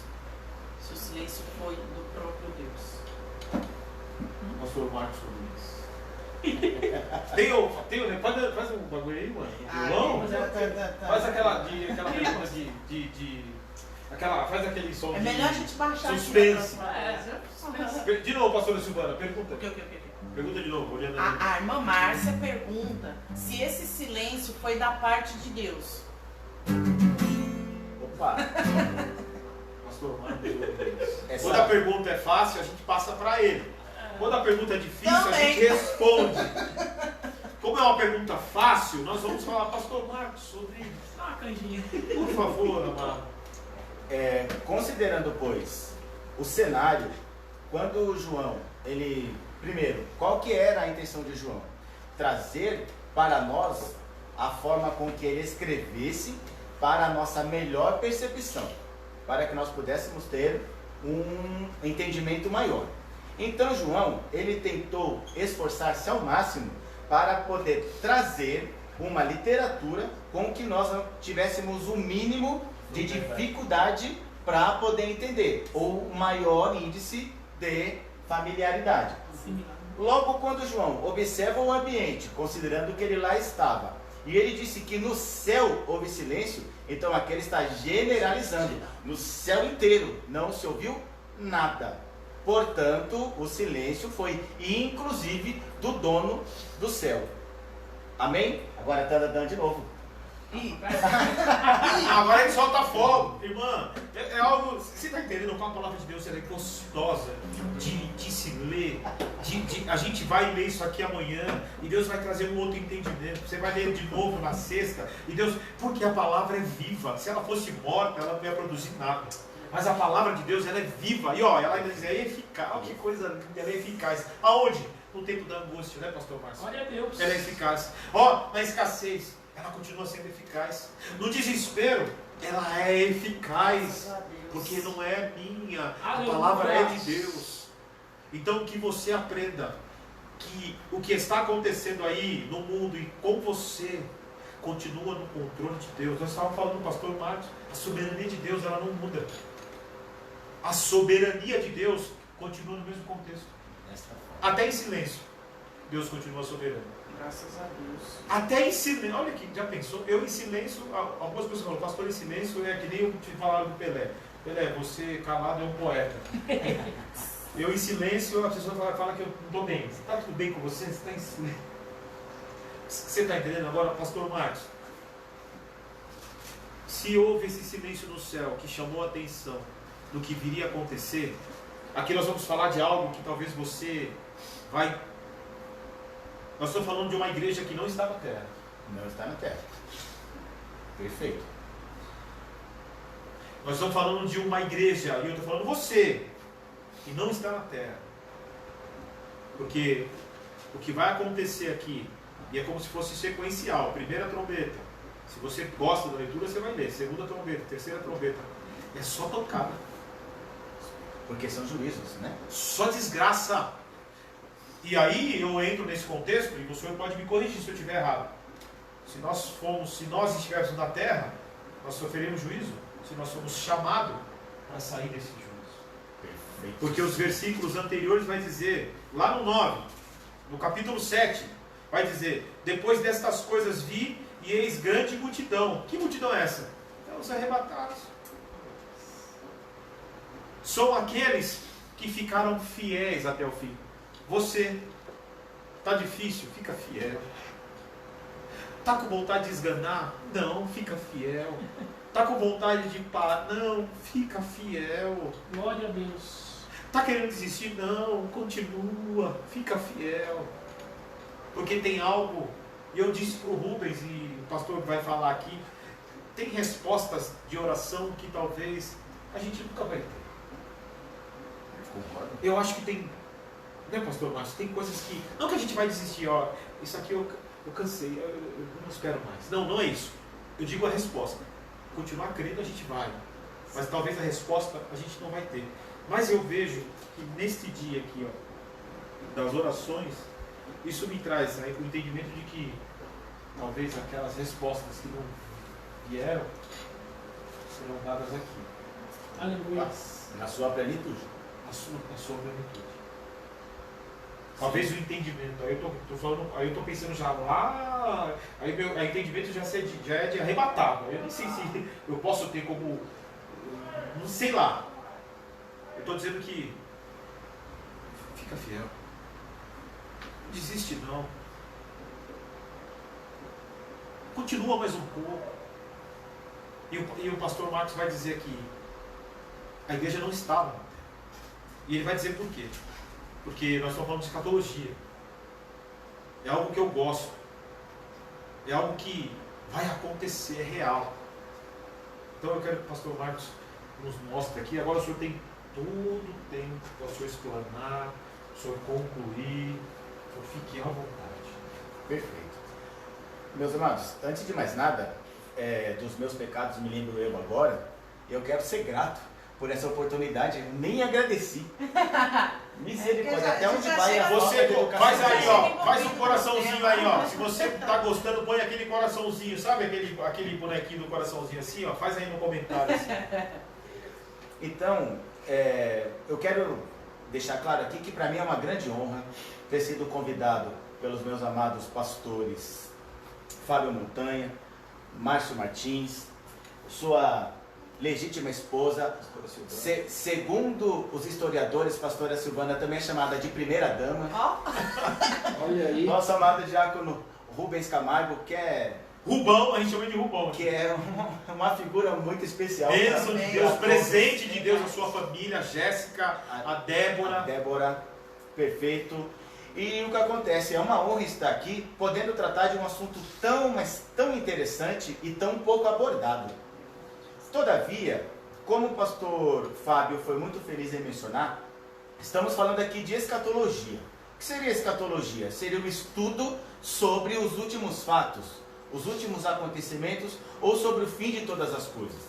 Se o silêncio foi do próprio Deus. Pastor Marcos Luiz. Faz um bagulho aí, mano. Violão? Faz aquela pergunta faz aquele som É melhor a gente baixar suspense. aqui. De novo, pastora Silvana, pergunta. O que? Pergunta de novo, olhando ali. A irmã Márcia pergunta se esse silêncio foi da parte de Deus. Opa! Pastor Marcos. Essa- Quando a pergunta é fácil, a gente passa para ele. Quando a pergunta é difícil, Também. a gente responde. Como é uma pergunta fácil, nós vamos falar, pastor Marcos Rodrigues. Dá uma canjinha. Por favor, amado. Considerando, pois, o cenário, quando João, primeiro, qual que era a intenção de João? Trazer para nós a forma com que ele escrevesse para a nossa melhor percepção, para que nós pudéssemos ter um entendimento maior. Então João, ele tentou esforçar-se ao máximo para poder trazer uma literatura com que nós não tivéssemos o mínimo de dificuldade para poder entender, ou maior índice de familiaridade. Logo quando João observa o ambiente, considerando que ele lá estava, e ele disse que no céu houve silêncio, então aqui ele está generalizando, no céu inteiro não se ouviu nada. Portanto, o silêncio foi inclusive do dono do céu. Amém? Agora está dando de novo. Agora ele solta fogo, irmã. É algo. Você está entendendo como a palavra de Deus ela é gostosa de se ler? A gente vai ler isso aqui amanhã e Deus vai trazer um outro entendimento. Você vai ler de novo na sexta e Deus. Porque a palavra é viva. Se ela fosse morta, ela não ia produzir nada. Mas a palavra de Deus ela é viva. E ó, ela ainda diz, é eficaz. Olha que coisa linda, ela é eficaz. Aonde? No tempo da angústia, né, pastor Márcio? Glória a Deus. Ela é eficaz. Ó, na escassez, ela continua sendo eficaz. No desespero, ela é eficaz. Porque não é minha, a palavra é de Deus. Então que você aprenda que o que está acontecendo aí no mundo e com você continua no controle de Deus. Nós estávamos falando do pastor Marcos, a soberania de Deus ela não muda. A soberania de Deus continua no mesmo contexto. Até em silêncio, Deus continua soberano. Graças a Deus. Até em silêncio, olha aqui, já pensou? Eu em silêncio, algumas pessoas falam, pastor em silêncio é que nem eu te falaram do Pelé. Pelé, você calado é um poeta. Eu em silêncio, a pessoa fala que eu não estou bem. Está tudo bem com você? Você está em silêncio. Você está entendendo agora, pastor Marcos? Se houve esse silêncio no céu que chamou a atenção do que viria a acontecer, aqui nós vamos falar de algo que talvez você vai... Nós estamos falando de uma igreja que não está na terra. Não está na terra. Perfeito. Nós estamos falando de uma igreja, e eu estou falando você, que não está na terra. Porque o que vai acontecer aqui, e é como se fosse sequencial, primeira trombeta. Se você gosta da leitura, você vai ler. Segunda trombeta, terceira trombeta. É só pancada. Porque são juízos, né? Só desgraça. E aí eu entro nesse contexto, e o senhor pode me corrigir se eu estiver errado. Se nós estivéssemos na terra, nós sofreremos juízo, se nós somos chamados para sair desse juízo. Perfeito. Porque os versículos anteriores vai dizer, lá no 9, no capítulo 7, vai dizer, depois destas coisas vi e eis grande multidão. Que multidão é essa? É os arrebatados. São aqueles que ficaram fiéis até o fim. Você, está difícil? Fica fiel. Está com vontade de esganar? Não, fica fiel. Está com vontade de parar? Não, fica fiel. Glória a Deus. Está querendo desistir? Não, continua, fica fiel. Porque tem algo, e eu disse para o Rubens, e o pastor vai falar aqui, tem respostas de oração que talvez a gente nunca vai ter. Concordo. Eu acho que tem, né, pastor Márcio? Tem coisas que, não que a gente vai desistir, ó, isso aqui eu cansei, eu não espero mais. Não, não é isso. Eu digo a resposta. Continuar crendo a gente vai, mas talvez a resposta a gente não vai ter. Mas eu vejo que neste dia aqui, ó, das orações, isso me traz o entendimento de que talvez aquelas respostas que não vieram serão dadas aqui. Aleluia. Na sua plenitude. A sua plenitude. Talvez o entendimento, aí eu estou pensando já lá, aí meu entendimento já é de arrebatado. Eu nem sei se eu posso ter como, não sei lá. Eu estou dizendo que fica fiel. Não desiste não. Continua mais um pouco. E o pastor Marcos vai dizer que a igreja não estava. E ele vai dizer por quê. Porque nós estamos falando de escatologia. É algo que eu gosto. É algo que vai acontecer, é real. Então eu quero que o pastor Marcos nos mostre aqui. Agora o senhor tem todo o tempo para o senhor explanar, o senhor concluir. O senhor fique à vontade. Perfeito. Meus amados, antes de mais nada, dos meus pecados me lembro eu agora, eu quero ser grato por essa oportunidade. Eu nem agradeci. Misericórdia, até onde vai a Você falta de educação? faz aí, ó, faz um coraçãozinho aí, ó. Se você tá gostando, põe aquele coraçãozinho, sabe aquele bonequinho do coraçãozinho assim, ó. Faz aí no comentário assim. Então, eu quero deixar claro aqui que para mim é uma grande honra ter sido convidado pelos meus amados pastores Fábio Montanha, Márcio Martins, sua legítima esposa, segundo os historiadores, pastora Silvana também é chamada de primeira dama. Olha aí. Nosso amado diácono Rubens Camargo, que é Rubão, a gente chama de Rubão. que é uma figura muito especial. Bênção de Amém. Deus, presente de Deus na sua família, a Jéssica, a Débora. Débora, perfeito. E o que acontece? É uma honra estar aqui, podendo tratar de um assunto tão, mas tão interessante e tão pouco abordado. Todavia, como o pastor Fábio foi muito feliz em mencionar, estamos falando aqui de escatologia. O que seria escatologia? Seria o estudo sobre os últimos fatos, os últimos acontecimentos ou sobre o fim de todas as coisas.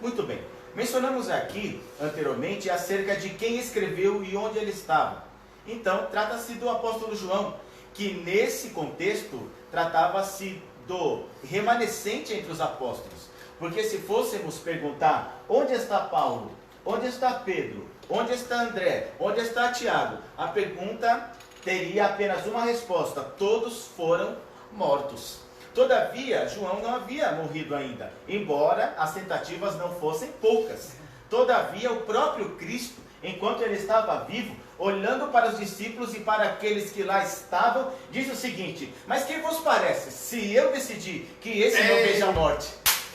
Muito bem. Mencionamos aqui anteriormente acerca de quem escreveu e onde ele estava. Então, trata-se do apóstolo João, que nesse contexto tratava-se do remanescente entre os apóstolos. Porque se fôssemos perguntar onde está Paulo, onde está Pedro, onde está André, onde está Tiago, a pergunta teria apenas uma resposta: todos foram mortos. Todavia, João não havia morrido ainda, embora as tentativas não fossem poucas. Todavia, o próprio Cristo, enquanto ele estava vivo, olhando para os discípulos e para aqueles que lá estavam, diz o seguinte: mas que vos parece, se eu decidir que esse não veja a morte?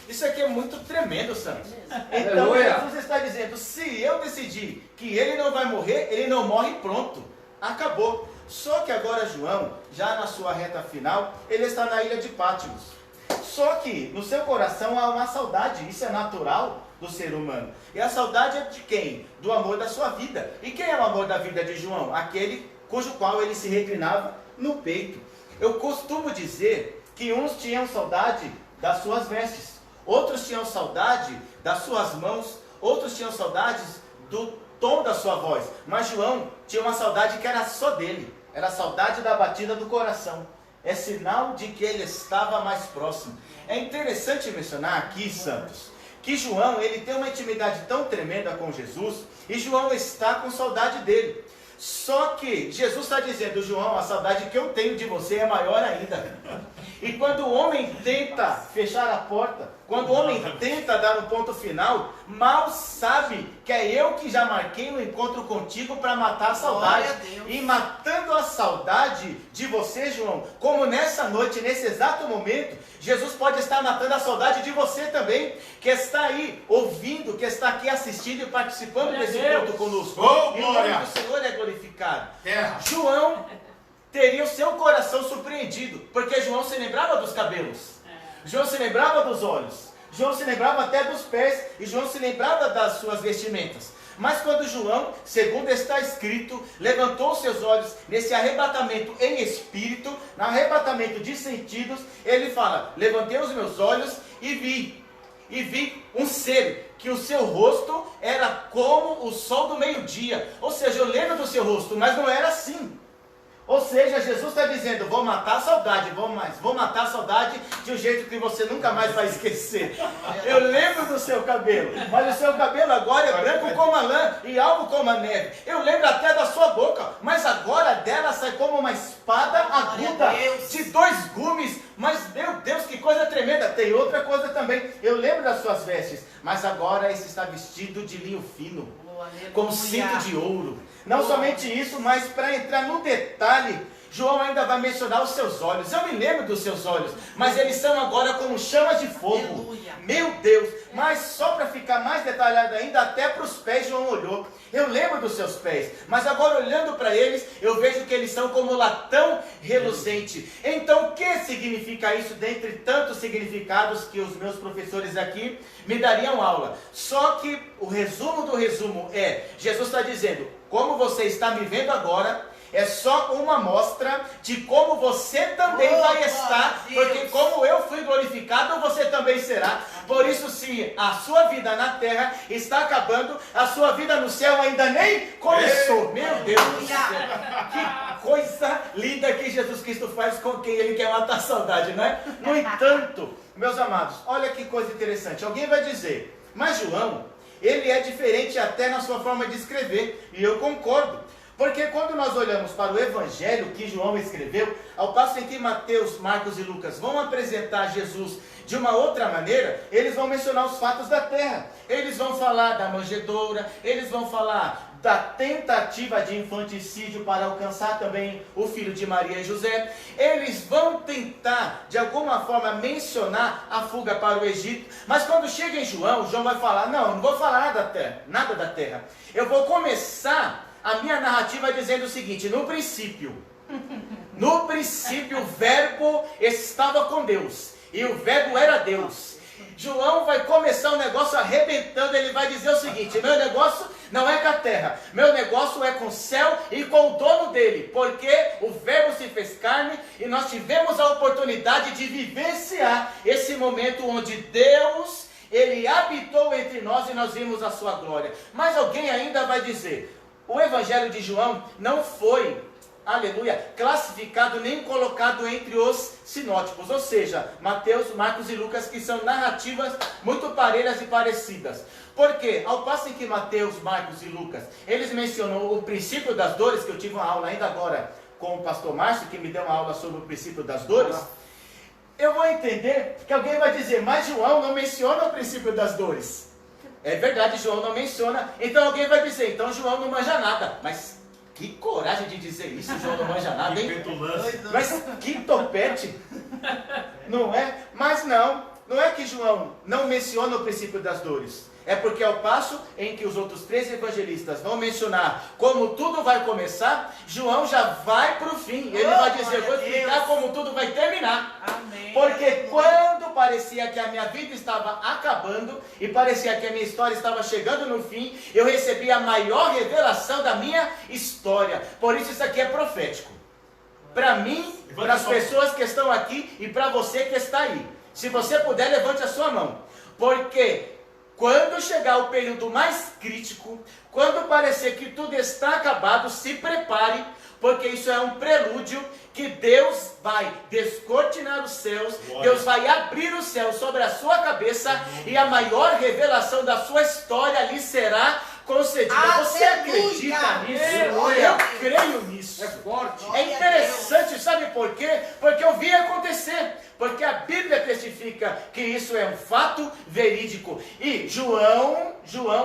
Isso aqui é muito tremendo, Santos. Então, Jesus está dizendo, se eu decidir que ele não vai morrer, ele não morre, pronto. Acabou. Só que agora João, já na sua reta final, ele está na ilha de Pátimos. Só que no seu coração há uma saudade, isso é natural do ser humano. E a saudade é de quem? Do amor da sua vida. E quem é o amor da vida de João? Aquele cujo qual ele se reclinava no peito. Eu costumo dizer que uns tinham saudade das suas vestes, outros tinham saudade das suas mãos, outros tinham saudades do tom da sua voz. Mas João tinha uma saudade que era só dele. Era a saudade da batida do coração. É sinal de que ele estava mais próximo. É interessante mencionar aqui, Santos, que João ele tem uma intimidade tão tremenda com Jesus, e João está com saudade dele. Só que Jesus está dizendo, João, a saudade que eu tenho de você é maior ainda. E quando o homem tenta fechar a porta, quando o homem tenta dar um ponto final, mal sabe que é eu que já marquei um encontro contigo para matar a saudade. E matando a saudade de você, João, como nessa noite, nesse exato momento, Jesus pode estar matando a saudade de você também, que está aí ouvindo, que está aqui assistindo e participando desse encontro conosco. Oh, e o glória! nome do Senhor é glorificado. Terra. João teria o seu coração surpreendido, porque João se lembrava dos cabelos, João se lembrava dos olhos, João se lembrava até dos pés, e João se lembrava das suas vestimentas. Mas quando João, segundo está escrito, levantou seus olhos nesse arrebatamento em espírito, no arrebatamento de sentidos, ele fala, levantei os meus olhos e vi um ser, que o seu rosto era como o sol do meio-dia. Ou seja, eu lembro do seu rosto, mas não era assim. Ou seja, Jesus está dizendo, vou matar a saudade, vou matar a saudade de um jeito que você nunca mais vai esquecer. Eu lembro do seu cabelo, mas o seu cabelo agora é branco como a lã e alvo como a neve. Eu lembro até da sua boca, mas agora dela sai como uma espada aguda de 2 gumes. Mas, meu Deus, que coisa tremenda. Tem outra coisa também. Eu lembro das suas vestes, mas agora esse está vestido de linho fino, com cinto de ouro. Não somente isso, mas para entrar no detalhe, João ainda vai mencionar os seus olhos. Eu me lembro dos seus olhos, mas eles são agora como chamas de fogo. Aleluia. Meu Deus, mas só para ficar mais detalhado ainda, até para os pés João olhou. Eu lembro dos seus pés, mas agora olhando para eles, eu vejo que eles são como latão reluzente. Então o que significa isso, dentre tantos significados que os meus professores aqui me dariam aula? Só que o resumo do resumo é, Jesus está dizendo, como você está me vendo agora, é só uma amostra de como você também vai estar, porque como eu fui glorificado, você também será. Por isso, se a sua vida na terra está acabando, a sua vida no céu ainda nem começou. Meu Deus do céu, que coisa linda que Jesus Cristo faz com quem Ele quer matar a saudade, não é? No entanto, meus amados, olha que coisa interessante. Alguém vai dizer, mas João, ele é diferente até na sua forma de escrever, e eu concordo. Porque quando nós olhamos para o evangelho que João escreveu, ao passo em que Mateus, Marcos e Lucas vão apresentar Jesus de uma outra maneira, eles vão mencionar os fatos da terra. Eles vão falar da manjedoura, eles vão falar da tentativa de infanticídio para alcançar também o filho de Maria e José. Eles vão tentar, de alguma forma, mencionar a fuga para o Egito. Mas quando chega em João, João vai falar, não vou falar nada da terra. Eu vou começar a minha narrativa dizendo o seguinte, no princípio o verbo estava com Deus, e o verbo era Deus. João vai começar o negócio arrebentando, ele vai dizer o seguinte, meu negócio não é com a terra, meu negócio é com o céu e com o dono dele, porque o verbo se fez carne e nós tivemos a oportunidade de vivenciar esse momento onde Deus, ele habitou entre nós e nós vimos a sua glória. Mas alguém ainda vai dizer, o evangelho de João não foi, aleluia, classificado nem colocado entre os sinóticos, ou seja, Mateus, Marcos e Lucas, que são narrativas muito parelhas e parecidas. Porque, ao passo em que Mateus, Marcos e Lucas, eles mencionam o princípio das dores, que eu tive uma aula ainda agora com o pastor Márcio, que me deu uma aula sobre o princípio das dores, eu vou entender que alguém vai dizer, mas João não menciona o princípio das dores. É verdade, João não menciona, então alguém vai dizer, então João não manja nada, mas que coragem de dizer isso, João não manja nada, hein? Mas que topete, não é? Mas não é que João não menciona o princípio das dores. É porque ao passo em que os outros 3 evangelistas vão mencionar como tudo vai começar, João já vai para o fim. Ele vai dizer, vou explicar como tudo vai terminar. Amém. Porque quando parecia que a minha vida estava acabando e parecia que a minha história estava chegando no fim, eu recebi a maior revelação da minha história. Por isso aqui é profético. Para mim, para as pessoas que estão aqui e para você que está aí. Se você puder, levante a sua mão. Porque quando chegar o período mais crítico, quando parecer que tudo está acabado, se prepare, porque isso é um prelúdio que Deus vai descortinar os céus, Deus vai abrir o céu sobre a sua cabeça e a maior revelação da sua história lhe será concedida. Você acredita nisso? Eu creio nisso. É forte. É interessante, sabe por quê? Porque eu vi acontecer. Porque a Bíblia testifica que isso é um fato verídico. E João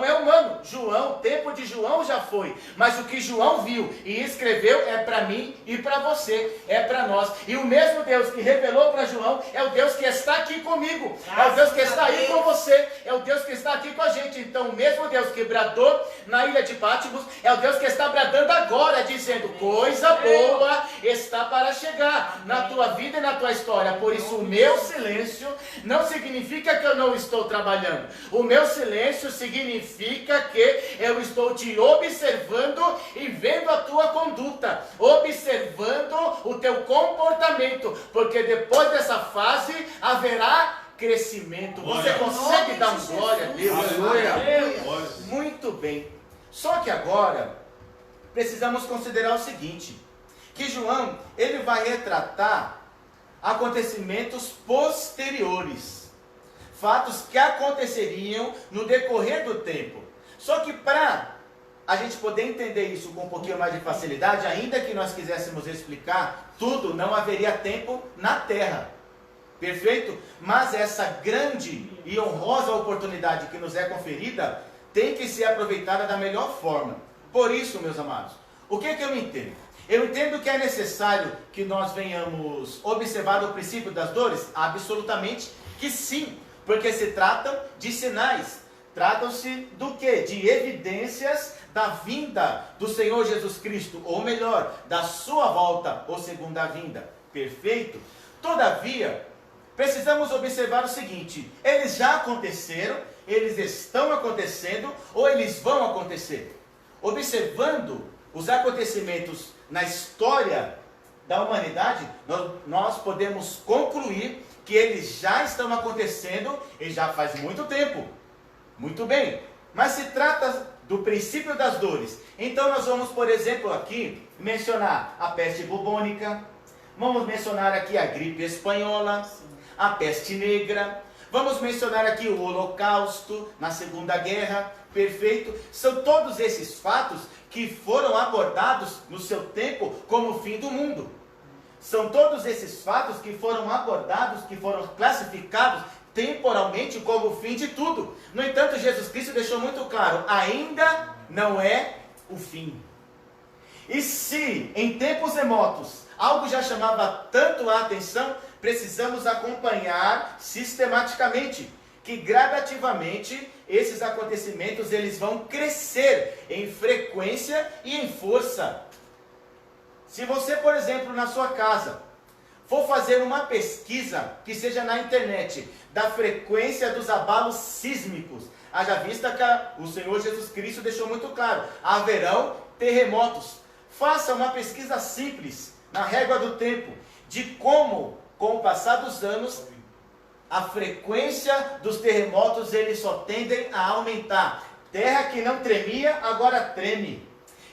é humano. O tempo de João já foi. Mas o que João viu e escreveu é para mim e para você. É para nós. E o mesmo Deus que revelou para João é o Deus que está aqui comigo. É o Deus que está aí com você. É o Deus que está aqui com a gente. Então o mesmo Deus que bradou na ilha de Patmos é o Deus que está bradando agora, dizendo, coisa boa está para chegar na tua vida e na tua história. Por isso o meu silêncio não significa que eu não estou trabalhando. O meu silêncio significa que eu estou te observando e vendo a tua conduta, observando o teu comportamento, porque depois dessa fase haverá crescimento. Você consegue dar um glória a Deus? Aleluia. Muito bem. Só que agora precisamos considerar o seguinte, que João, ele vai retratar acontecimentos posteriores, fatos que aconteceriam no decorrer do tempo. Só que para a gente poder entender isso com um pouquinho mais de facilidade, ainda que nós quiséssemos explicar tudo, não haveria tempo na terra. Perfeito? Mas essa grande e honrosa oportunidade que nos é conferida tem que ser aproveitada da melhor forma. Por isso, meus amados, o que eu entendo? Eu entendo que é necessário que nós venhamos observar o princípio das dores? Absolutamente que sim, porque se tratam de sinais. Tratam-se do quê? De evidências da vinda do Senhor Jesus Cristo, ou melhor, da sua volta ou segunda vinda. Perfeito? Todavia, precisamos observar o seguinte, eles já aconteceram, eles estão acontecendo, ou eles vão acontecer. Observando os acontecimentos na história da humanidade, nós podemos concluir que eles já estão acontecendo e já faz muito tempo. Muito bem, mas se trata do princípio das dores. Então nós vamos, por exemplo, aqui mencionar a peste bubônica, vamos mencionar aqui a gripe espanhola, a peste negra, vamos mencionar aqui o Holocausto na Segunda Guerra, perfeito? São todos esses fatos que foram abordados no seu tempo como o fim do mundo. São todos esses fatos que foram abordados, que foram classificados temporalmente como o fim de tudo. No entanto, Jesus Cristo deixou muito claro, ainda não é o fim. E se em tempos remotos algo já chamava tanto a atenção, precisamos acompanhar sistematicamente que gradativamente esses acontecimentos eles vão crescer em frequência e em força. Se você, por exemplo, na sua casa, for fazer uma pesquisa, que seja na internet, da frequência dos abalos sísmicos, haja vista que o Senhor Jesus Cristo deixou muito claro, haverão terremotos. Faça uma pesquisa simples, na régua do tempo, de como, com o passar dos anos, a frequência dos terremotos eles só tendem a aumentar. Terra que não tremia, agora treme.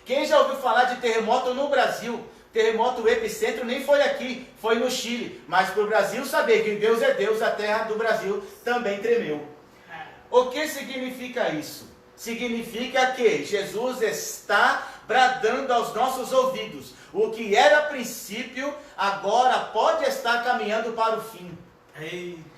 Quem já ouviu falar de terremoto no Brasil? Terremoto epicentro nem foi aqui, foi no Chile. Mas para o Brasil saber que Deus é Deus, a terra do Brasil também tremeu. O que significa isso? Significa que Jesus está bradando aos nossos ouvidos. O que era princípio, agora pode estar caminhando para o fim.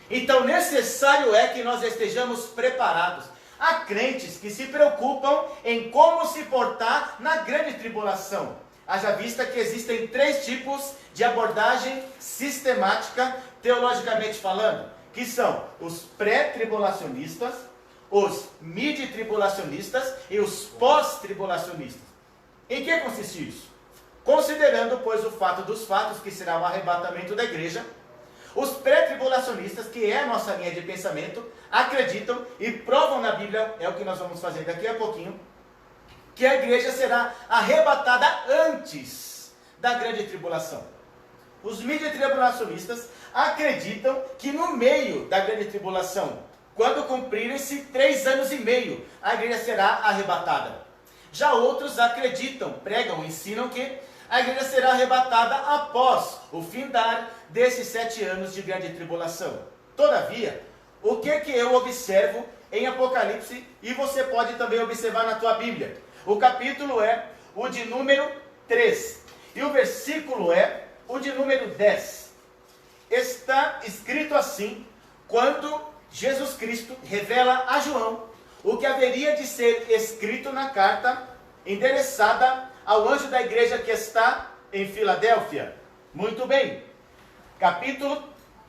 Então necessário é que nós estejamos preparados. Há crentes que se preocupam em como se portar na grande tribulação. Haja vista que existem 3 tipos de abordagem sistemática, teologicamente falando, que são os pré-tribulacionistas, os mid-tribulacionistas e os pós-tribulacionistas. Em que consiste isso? Considerando, pois, o fato dos fatos, que será o arrebatamento da igreja, os pré-tribulacionistas, que é a nossa linha de pensamento, acreditam e provam na Bíblia, é o que nós vamos fazer daqui a pouquinho, que a igreja será arrebatada antes da grande tribulação. Os mid-tribulacionistas acreditam que no meio da grande tribulação, quando cumprirem-se 3 anos e meio, a igreja será arrebatada. Já outros acreditam, pregam, ensinam que a igreja será arrebatada após o findar desses 7 anos de grande tribulação. Todavia, o que eu observo em Apocalipse, e você pode também observar na tua Bíblia? O capítulo é o de número 3, e o versículo é o de número 10. Está escrito assim, quando Jesus Cristo revela a João o que haveria de ser escrito na carta endereçada ao anjo da igreja que está em Filadélfia. Muito bem, capítulo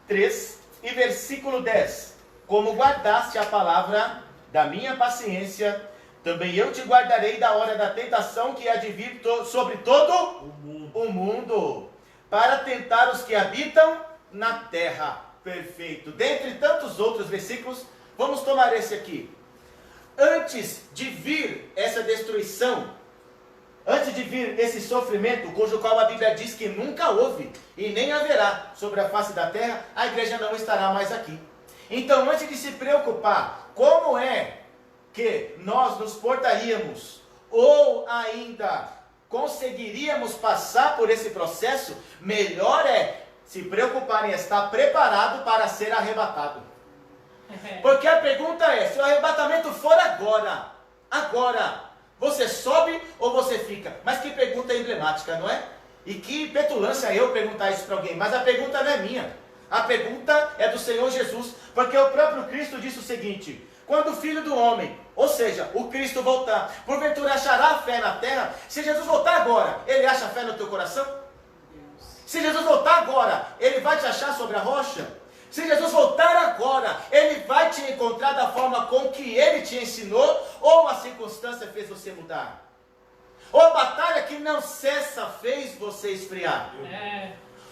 3 e versículo 10. Como guardaste a palavra da minha paciência, também eu te guardarei da hora da tentação que há de vir sobre todo o mundo, para tentar os que habitam na terra. Perfeito. Dentre tantos outros versículos, vamos tomar esse aqui. Antes de vir essa destruição, antes de vir esse sofrimento, cujo qual a Bíblia diz que nunca houve e nem haverá sobre a face da terra, a igreja não estará mais aqui. Então, antes de se preocupar como é que nós nos portaríamos, ou ainda conseguiríamos passar por esse processo, melhor é se preocupar em estar preparado para ser arrebatado. Porque a pergunta é, se o arrebatamento for agora, você sobe ou você fica? Mas que pergunta emblemática, não é? E que petulância eu perguntar isso para alguém, mas a pergunta não é minha. A pergunta é do Senhor Jesus, porque o próprio Cristo disse o seguinte: quando o Filho do Homem, ou seja, o Cristo voltar, porventura achará fé na terra? Se Jesus voltar agora, ele acha fé no teu coração? Se Jesus voltar agora, ele vai te achar sobre a rocha? Se Jesus voltar agora, ele vai te encontrar da forma com que ele te ensinou, ou a circunstância fez você mudar? Ou a batalha que não cessa fez você esfriar?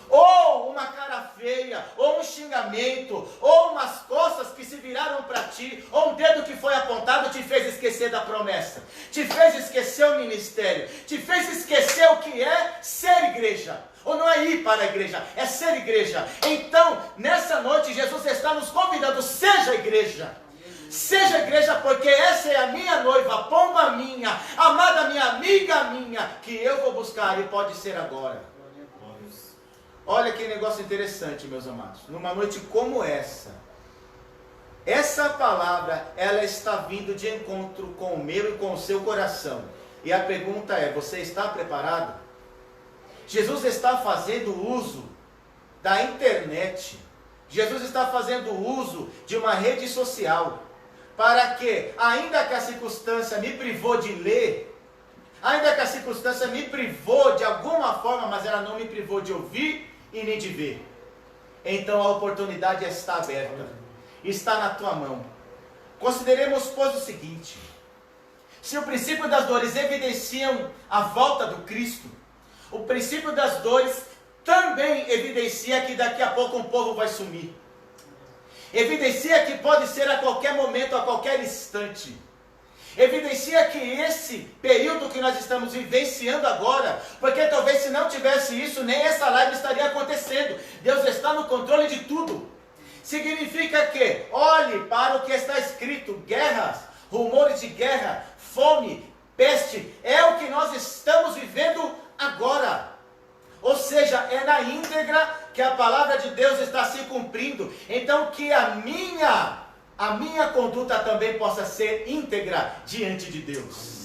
Ou uma cara feia, ou um xingamento, ou umas costas que se viraram para ti, ou um dedo que foi apontado te fez esquecer da promessa, te fez esquecer o ministério, te fez esquecer o que é ser igreja. Ou não é ir para a igreja, é ser igreja. Então, nessa noite, Jesus está nos convidando, seja igreja. Seja igreja, porque essa é a minha noiva, pomba minha, amada minha, amiga minha, que eu vou buscar e pode ser agora. Olha que negócio interessante, meus amados. Numa noite como essa palavra, ela está vindo de encontro com o meu e com o seu coração. E a pergunta é, você está preparado? Jesus está fazendo uso da internet. Jesus está fazendo uso de uma rede social. Para que, ainda que a circunstância me privou de ler, Ainda que a circunstância me privou de alguma forma, mas ela não me privou de ouvir e nem de ver. Então a oportunidade está aberta. Está na tua mão. Consideremos, pois, o seguinte. Se o princípio das dores evidenciam a volta do Cristo, o princípio das dores também evidencia que daqui a pouco um povo vai sumir. Evidencia que pode ser a qualquer momento, a qualquer instante. Evidencia que esse período que nós estamos vivenciando agora, porque talvez se não tivesse isso, nem essa live estaria acontecendo. Deus está no controle de tudo. Significa que, olhe para o que está escrito, guerras, rumores de guerra, fome, peste, é o que nós estamos vivendo agora. Ou seja, é na íntegra que a palavra de Deus está se cumprindo. Então que a minha conduta também possa ser íntegra diante de Deus.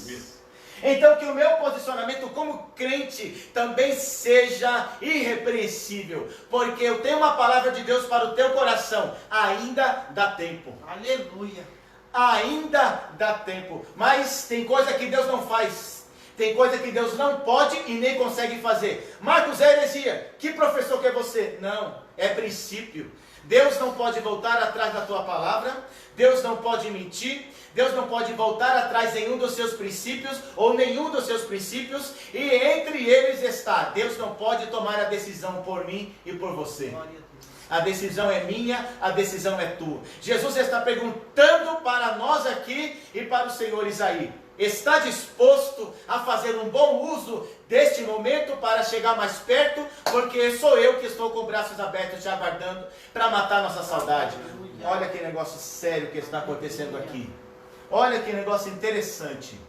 Então que o meu posicionamento como crente também seja irrepreensível. Porque eu tenho uma palavra de Deus para o teu coração. Ainda dá tempo. Aleluia. Ainda dá tempo. Mas tem coisa que Deus não faz. Tem coisa que Deus não pode e nem consegue fazer. Marcos, é heresia. Que professor que é você? Não, é princípio. Deus não pode voltar atrás da tua palavra. Deus não pode mentir. Deus não pode voltar atrás em um dos seus princípios ou nenhum dos seus princípios. E entre eles está, Deus não pode tomar a decisão por mim e por você. A decisão é minha, a decisão é tua. Jesus está perguntando para nós aqui e para os senhores aí. Está disposto a fazer um bom uso deste momento para chegar mais perto? Porque sou eu que estou com braços abertos te aguardando para matar nossa saudade. Olha que negócio sério que está acontecendo aqui. Olha que negócio interessante.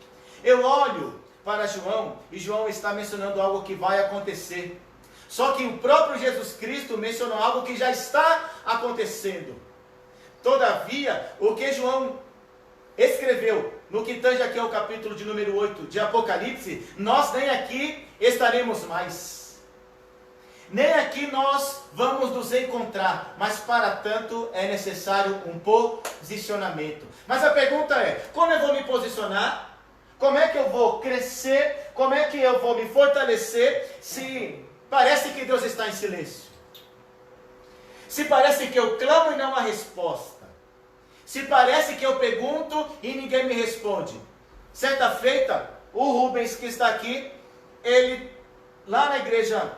Eu olho para João e João está mencionando algo que vai acontecer. Só que o próprio Jesus Cristo mencionou algo que já está acontecendo. Todavia, o que João escreveu no que tange aqui ao capítulo de número 8 de Apocalipse, nós nem aqui estaremos mais. Nem aqui nós vamos nos encontrar, mas para tanto é necessário um posicionamento. Mas a pergunta é, como eu vou me posicionar? Como é que eu vou crescer? Como é que eu vou me fortalecer se parece que Deus está em silêncio? Se parece que eu clamo e não há resposta? Se parece que eu pergunto e ninguém me responde? Certa feita, o Rubens que está aqui, ele, lá na igreja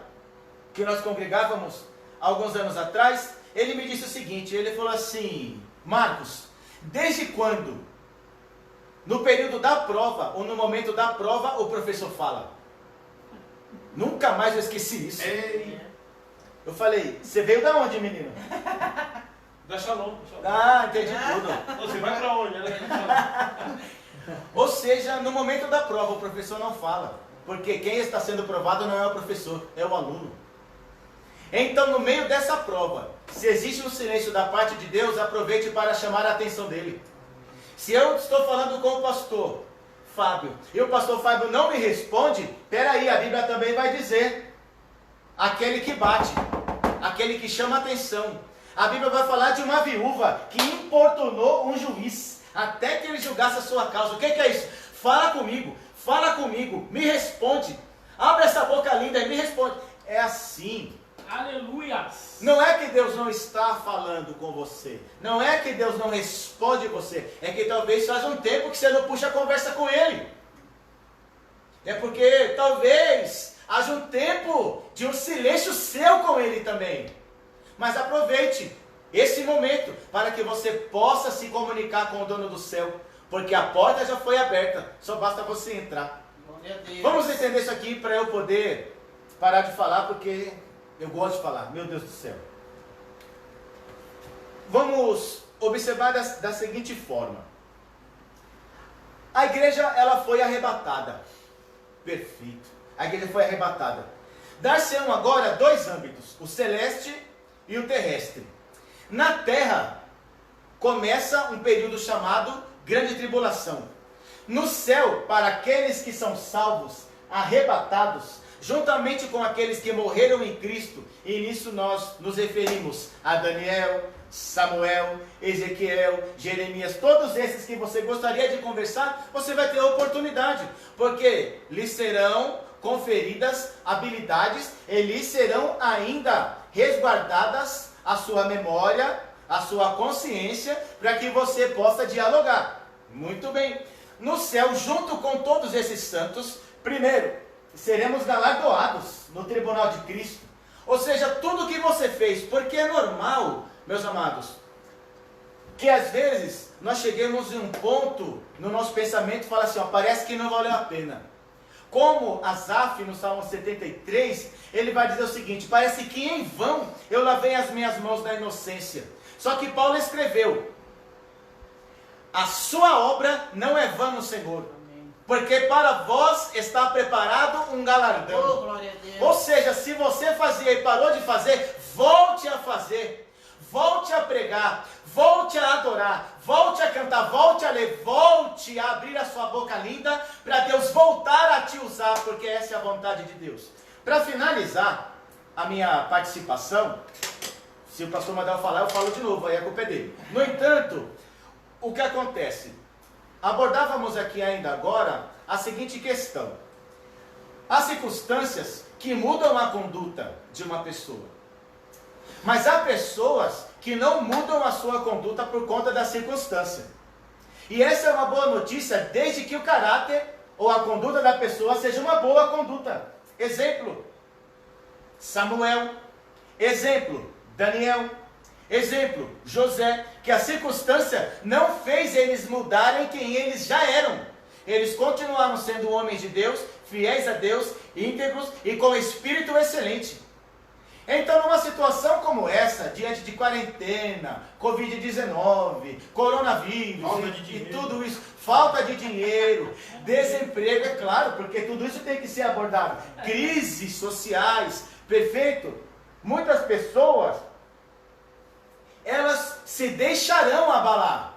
que nós congregávamos, alguns anos atrás, ele me disse o seguinte, ele falou assim, Marcos, desde quando, no período da prova, ou no momento da prova, o professor fala? Nunca mais eu esqueci isso. Ei. Eu falei, você veio da onde, menino? Da Shalom. Ah, entendi tudo. Você vai pra onde? Ou seja, no momento da prova, o professor não fala. Porque quem está sendo provado não é o professor, é o aluno. Então, no meio dessa prova, se existe um silêncio da parte de Deus, aproveite para chamar a atenção dele. Se eu estou falando com o pastor Fábio, e o pastor Fábio não me responde, peraí, a Bíblia também vai dizer, aquele que bate, aquele que chama a atenção. A Bíblia vai falar de uma viúva que importunou um juiz, até que ele julgasse a sua causa. O que é isso? Fala comigo, me responde, abre essa boca linda e me responde. É assim. Aleluia! Não é que Deus não está falando com você, não é que Deus não responde você, é que talvez faz um tempo que você não puxa a conversa com Ele. É porque talvez haja um tempo de um silêncio seu com Ele também. Mas aproveite esse momento para que você possa se comunicar com o dono do céu, porque a porta já foi aberta, só basta você entrar. Vamos entender isso aqui para eu poder parar de falar, porque eu gosto de falar, meu Deus do céu. Vamos observar da seguinte forma. A igreja, ela foi arrebatada. Perfeito. A igreja foi arrebatada. Dar-se-ão agora dois âmbitos, o celeste e o terrestre. Na terra, começa um período chamado Grande Tribulação. No céu, para aqueles que são salvos, arrebatados, juntamente com aqueles que morreram em Cristo, e nisso nós nos referimos a Daniel, Samuel, Ezequiel, Jeremias, todos esses que você gostaria de conversar, você vai ter a oportunidade, porque lhes serão conferidas habilidades e lhes serão ainda resguardadas a sua memória, a sua consciência, para que você possa dialogar. Muito bem. No céu, junto com todos esses santos, primeiro, seremos galardoados no tribunal de Cristo. Ou seja, tudo que você fez, porque é normal, meus amados, que às vezes nós chegamos em um ponto no nosso pensamento e fala assim, ó, parece que não valeu a pena. Como Asaf no Salmo 73, ele vai dizer o seguinte, parece que em vão eu lavei as minhas mãos da inocência. Só que Paulo escreveu, a sua obra não é vã no Senhor, porque para vós está preparado um galardão. Oh, glória a Deus. Ou seja, se você fazia e parou de fazer, volte a fazer. Volte a pregar, volte a adorar, volte a cantar, volte a ler, volte a abrir a sua boca linda para Deus voltar a te usar, porque essa é a vontade de Deus. Para finalizar a minha participação, se o pastor Madel falar, eu falo de novo, aí a culpa é dele. No entanto, o que acontece? Abordávamos aqui ainda agora a seguinte questão. Há circunstâncias que mudam a conduta de uma pessoa. Mas há pessoas que não mudam a sua conduta por conta da circunstância. E essa é uma boa notícia, desde que o caráter ou a conduta da pessoa seja uma boa conduta. Exemplo, Samuel. Exemplo, Daniel. Exemplo, José. Que a circunstância não fez eles mudarem quem eles já eram. Eles continuaram sendo homens de Deus, fiéis a Deus, íntegros e com espírito excelente. Então, numa situação como essa, diante de quarentena, Covid-19, coronavírus e tudo isso, falta de dinheiro, desemprego, é claro, porque tudo isso tem que ser abordado. Crises sociais, perfeito? Muitas pessoas, elas se deixarão abalar,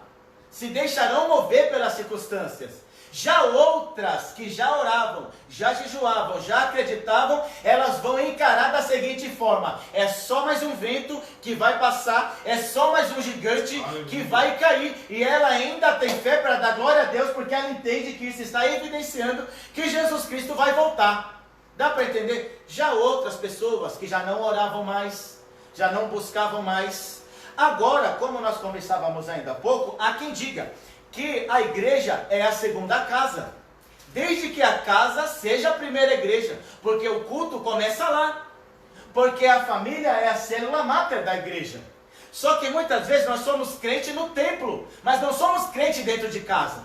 se deixarão mover pelas circunstâncias. Já outras que já oravam, já jejuavam, já acreditavam, elas vão encarar da seguinte forma: é só mais um vento que vai passar, é só mais um gigante que vai cair, e ela ainda tem fé para dar glória a Deus, porque ela entende que isso está evidenciando que Jesus Cristo vai voltar. Dá para entender? Já outras pessoas que já não oravam mais, já não buscavam mais, agora, como nós conversávamos ainda há pouco, há quem diga que a igreja é a segunda casa, desde que a casa seja a primeira igreja, porque o culto começa lá, porque a família é a célula máter da igreja. Só que muitas vezes nós somos crente no templo, mas não somos crente dentro de casa.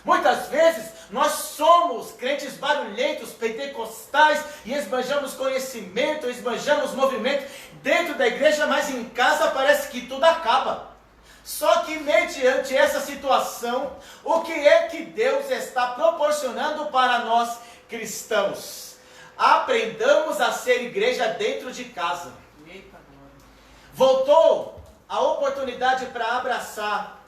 Muitas vezes nós somos crentes barulhentos, pentecostais, e esbanjamos conhecimento, esbanjamos movimento dentro da igreja, mas em casa parece que tudo acaba. Só que mediante essa situação, o que é que Deus está proporcionando para nós cristãos? Aprendamos a ser igreja dentro de casa. Voltou a oportunidade para abraçar,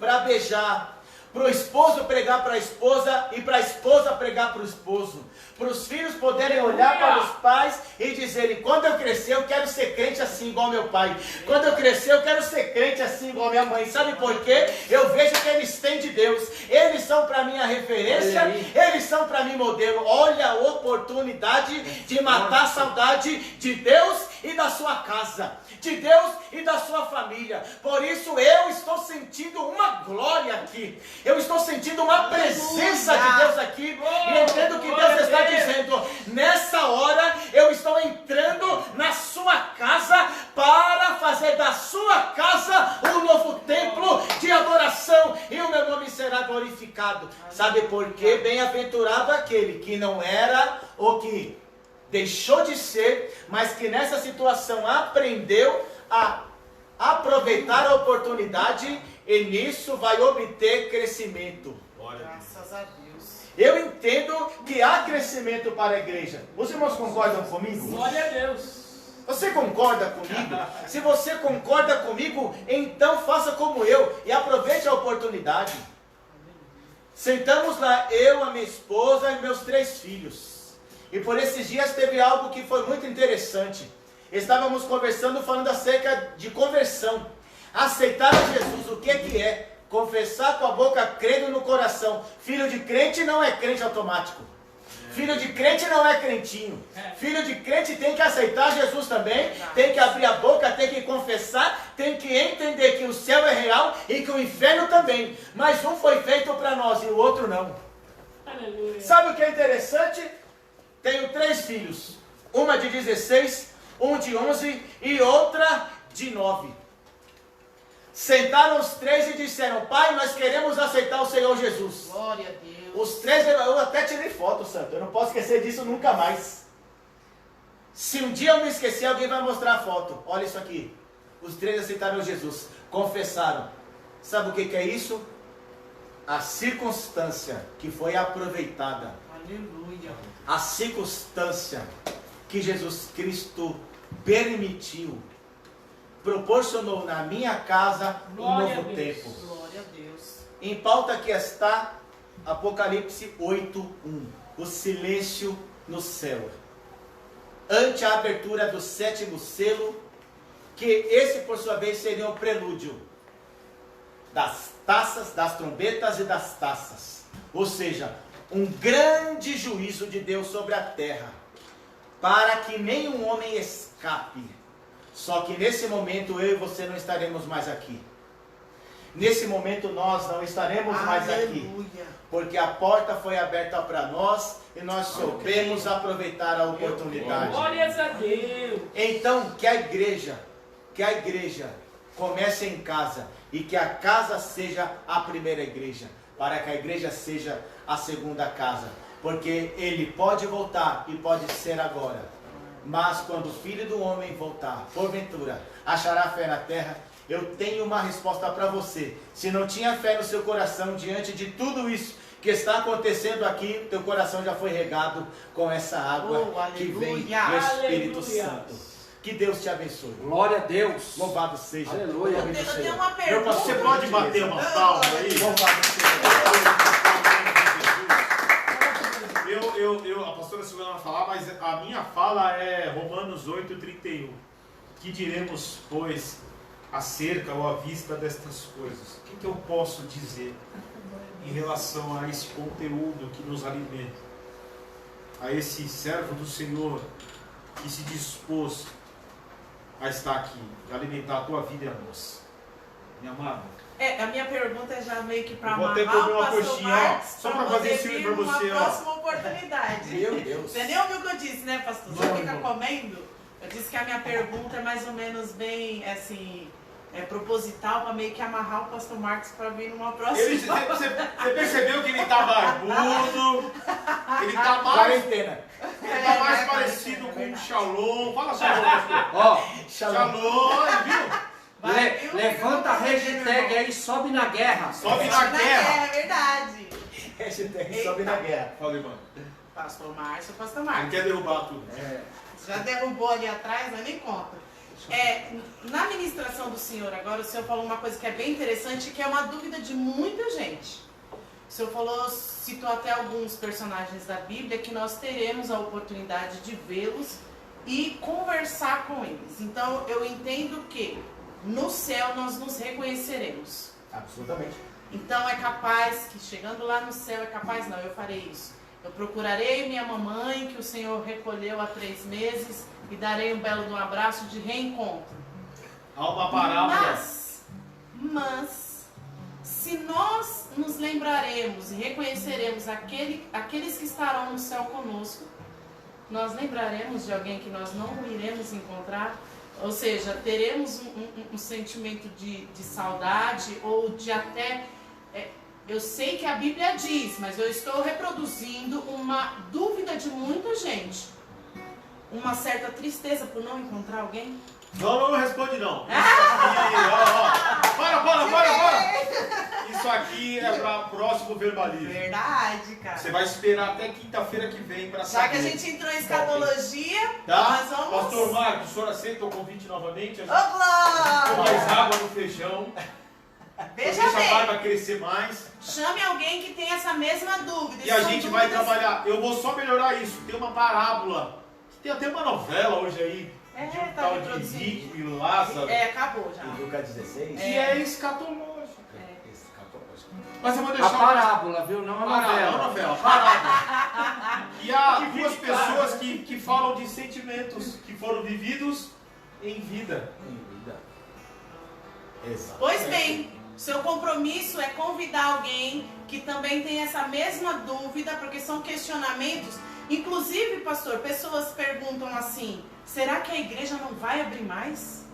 para beijar, para o esposo pregar para a esposa e para a esposa pregar para o esposo. Para os filhos poderem olhar para os pais e dizerem: quando eu crescer eu quero ser crente assim igual meu pai. Quando eu crescer eu quero ser crente assim igual minha mãe. Sabe por quê? Eu vejo que eles têm de Deus. Eles são para mim a referência, eles são para mim modelo. Olha a oportunidade de matar a saudade de Deus e da sua casa, de Deus e da sua família. Por isso eu estou sentindo uma glória aqui. Eu estou sentindo uma presença de Deus aqui. E entendo que Deus está dizendo: nessa hora eu estou entrando na sua casa para fazer da sua casa um novo templo de adoração, e o meu nome será glorificado. Sabe por quê? Bem-aventurado aquele que não era ou que deixou de ser, mas que nessa situação aprendeu a aproveitar a oportunidade, e nisso vai obter crescimento. Graças a Deus. Eu entendo que há crescimento para a igreja. Os irmãos concordam comigo? Glória a Deus. Você concorda comigo? Se você concorda comigo, então faça como eu e aproveite a oportunidade. Sentamos lá, eu, a minha esposa e meus 3 filhos. E por esses dias teve algo que foi muito interessante. Estávamos conversando, falando acerca de conversão. Aceitar a Jesus, o que é? Confessar com a boca, crendo no coração. Filho de crente não é crente automático. Filho de crente não é crentinho. Filho de crente tem que aceitar Jesus também. Tem que abrir a boca, tem que confessar. Tem que entender que o céu é real e que o inferno também. Mas um foi feito para nós e o outro não. Aleluia. Sabe o que é interessante? Tenho 3 filhos. Uma de 16, um de 11 e outra de 9. Sentaram os 3 e disseram: Pai, nós queremos aceitar o Senhor Jesus. Glória a Deus. Os 3, eu até tirei foto, santo. Eu não posso esquecer disso nunca mais. Se um dia eu me esquecer, alguém vai mostrar a foto. Olha isso aqui. Os 3 aceitaram Jesus. Confessaram. Sabe o que é isso? A circunstância que foi aproveitada. Aleluia. A circunstância que Jesus Cristo permitiu, proporcionou na minha casa um Glória novo a Deus. tempo. Glória a Deus. Em pauta aqui está Apocalipse 8:1. O silêncio no céu. Ante a abertura do 7º selo, que esse por sua vez seria um prelúdio das taças, das trombetas e das taças. Ou seja, um grande juízo de Deus sobre a terra, para que nenhum homem escape. Só que nesse momento eu e você não estaremos mais aqui. Nesse momento nós não estaremos mais aqui. Aleluia. Porque a porta foi aberta para nós e nós soubemos aproveitar a oportunidade. Glórias a Deus. Então, que a igreja comece em casa e que a casa seja a primeira igreja, para que a igreja seja a segunda casa. Porque ele pode voltar e pode ser agora. Mas quando o Filho do Homem voltar, porventura, achará fé na terra? Eu tenho uma resposta para você. Se não tinha fé no seu coração diante de tudo isso que está acontecendo aqui, teu coração já foi regado com essa água que vem do Espírito Aleluia. Santo. Que Deus te abençoe. Glória a Deus. Louvado seja. Aleluia. o nome do Eu tenho Senhor. uma pergunta. Você pode bater uma palma aí? Louvado seja. A pastora Silvana vai falar, mas a minha fala é Romanos 8:31. Que diremos, pois, acerca ou à vista destas coisas? O que eu posso dizer em relação a esse conteúdo que nos alimenta? A esse servo do Senhor que se dispôs a estar aqui, a alimentar a tua vida e a nossa. Minha amada. A minha pergunta é já meio que para Vou até amarrar comer o uma pastor coxinha, ó, Marcos, só pra pra fazer poder esse filme vir pra você, numa ó. próxima oportunidade. Meu Deus. Você nem ouviu o que eu disse, né, pastor? Você Não, fica não. comendo? Eu disse que a minha pergunta é mais ou menos bem, assim, proposital, para meio que amarrar o pastor Marcos para vir numa próxima. Você percebeu que ele tá barbudo, ele tá mais, Quarentena. parecido com um Shalom. Fala Shalom, pastor. Ó, Shalom. Viu? levanta a hashtag aí, sobe na guerra. Sobe na guerra. É verdade. Hashtag sobe na guerra. Fala, irmão. Pastor Márcio, pastor Ele Marcos. quer derrubar tudo. Já derrubou ali atrás, mas nem conta. Na ministração do senhor agora, o senhor falou uma coisa que é bem interessante, que é uma dúvida de muita gente. O senhor citou até alguns personagens da Bíblia que nós teremos a oportunidade de vê-los e conversar com eles. Então, eu entendo que no céu nós nos reconheceremos. Absolutamente. Então, é capaz que chegando lá no céu, eu farei isso. Eu procurarei minha mamãe, que o Senhor recolheu há 3 meses, e darei um belo abraço de reencontro. Há uma parábola. Mas, se nós nos lembraremos e reconheceremos aqueles que estarão no céu conosco, nós lembraremos de alguém que nós não iremos encontrar, ou seja, teremos um sentimento de saudade ou de até... Eu sei que a Bíblia diz, mas eu estou reproduzindo uma dúvida de muita gente. Uma certa tristeza por não encontrar alguém. Não responde não. Para. Isso aqui é para próximo verbalismo. Verdade, cara. Você vai esperar até quinta-feira que vem para saber. Já que a gente entrou em escatologia, Tá? nós vamos... Pastor Marcos, o senhor aceita o convite novamente? Ô, Com mais Glória! água no feijão. Veja deixa a bem, barba crescer mais. chame alguém que tem essa mesma dúvida. E a São gente vai dúvidas- trabalhar. Eu vou só melhorar isso. Tem uma parábola. Tem até uma novela hoje aí. É, De um tá tal de reproduzindo. Rico e Lázaro. É, acabou já. Em Lucas 16? Que é escatológico. Escatológico. Mas eu vou A deixar parábola, viu? Não a Parábola, novela. novela, parábola. E há duas pessoas que falam de sentimentos que foram vividos em vida. Em vida. Exato. Pois bem, seu compromisso é convidar alguém que também tem essa mesma dúvida, porque são questionamentos. Inclusive, pastor, pessoas perguntam assim: será que a igreja não vai abrir mais?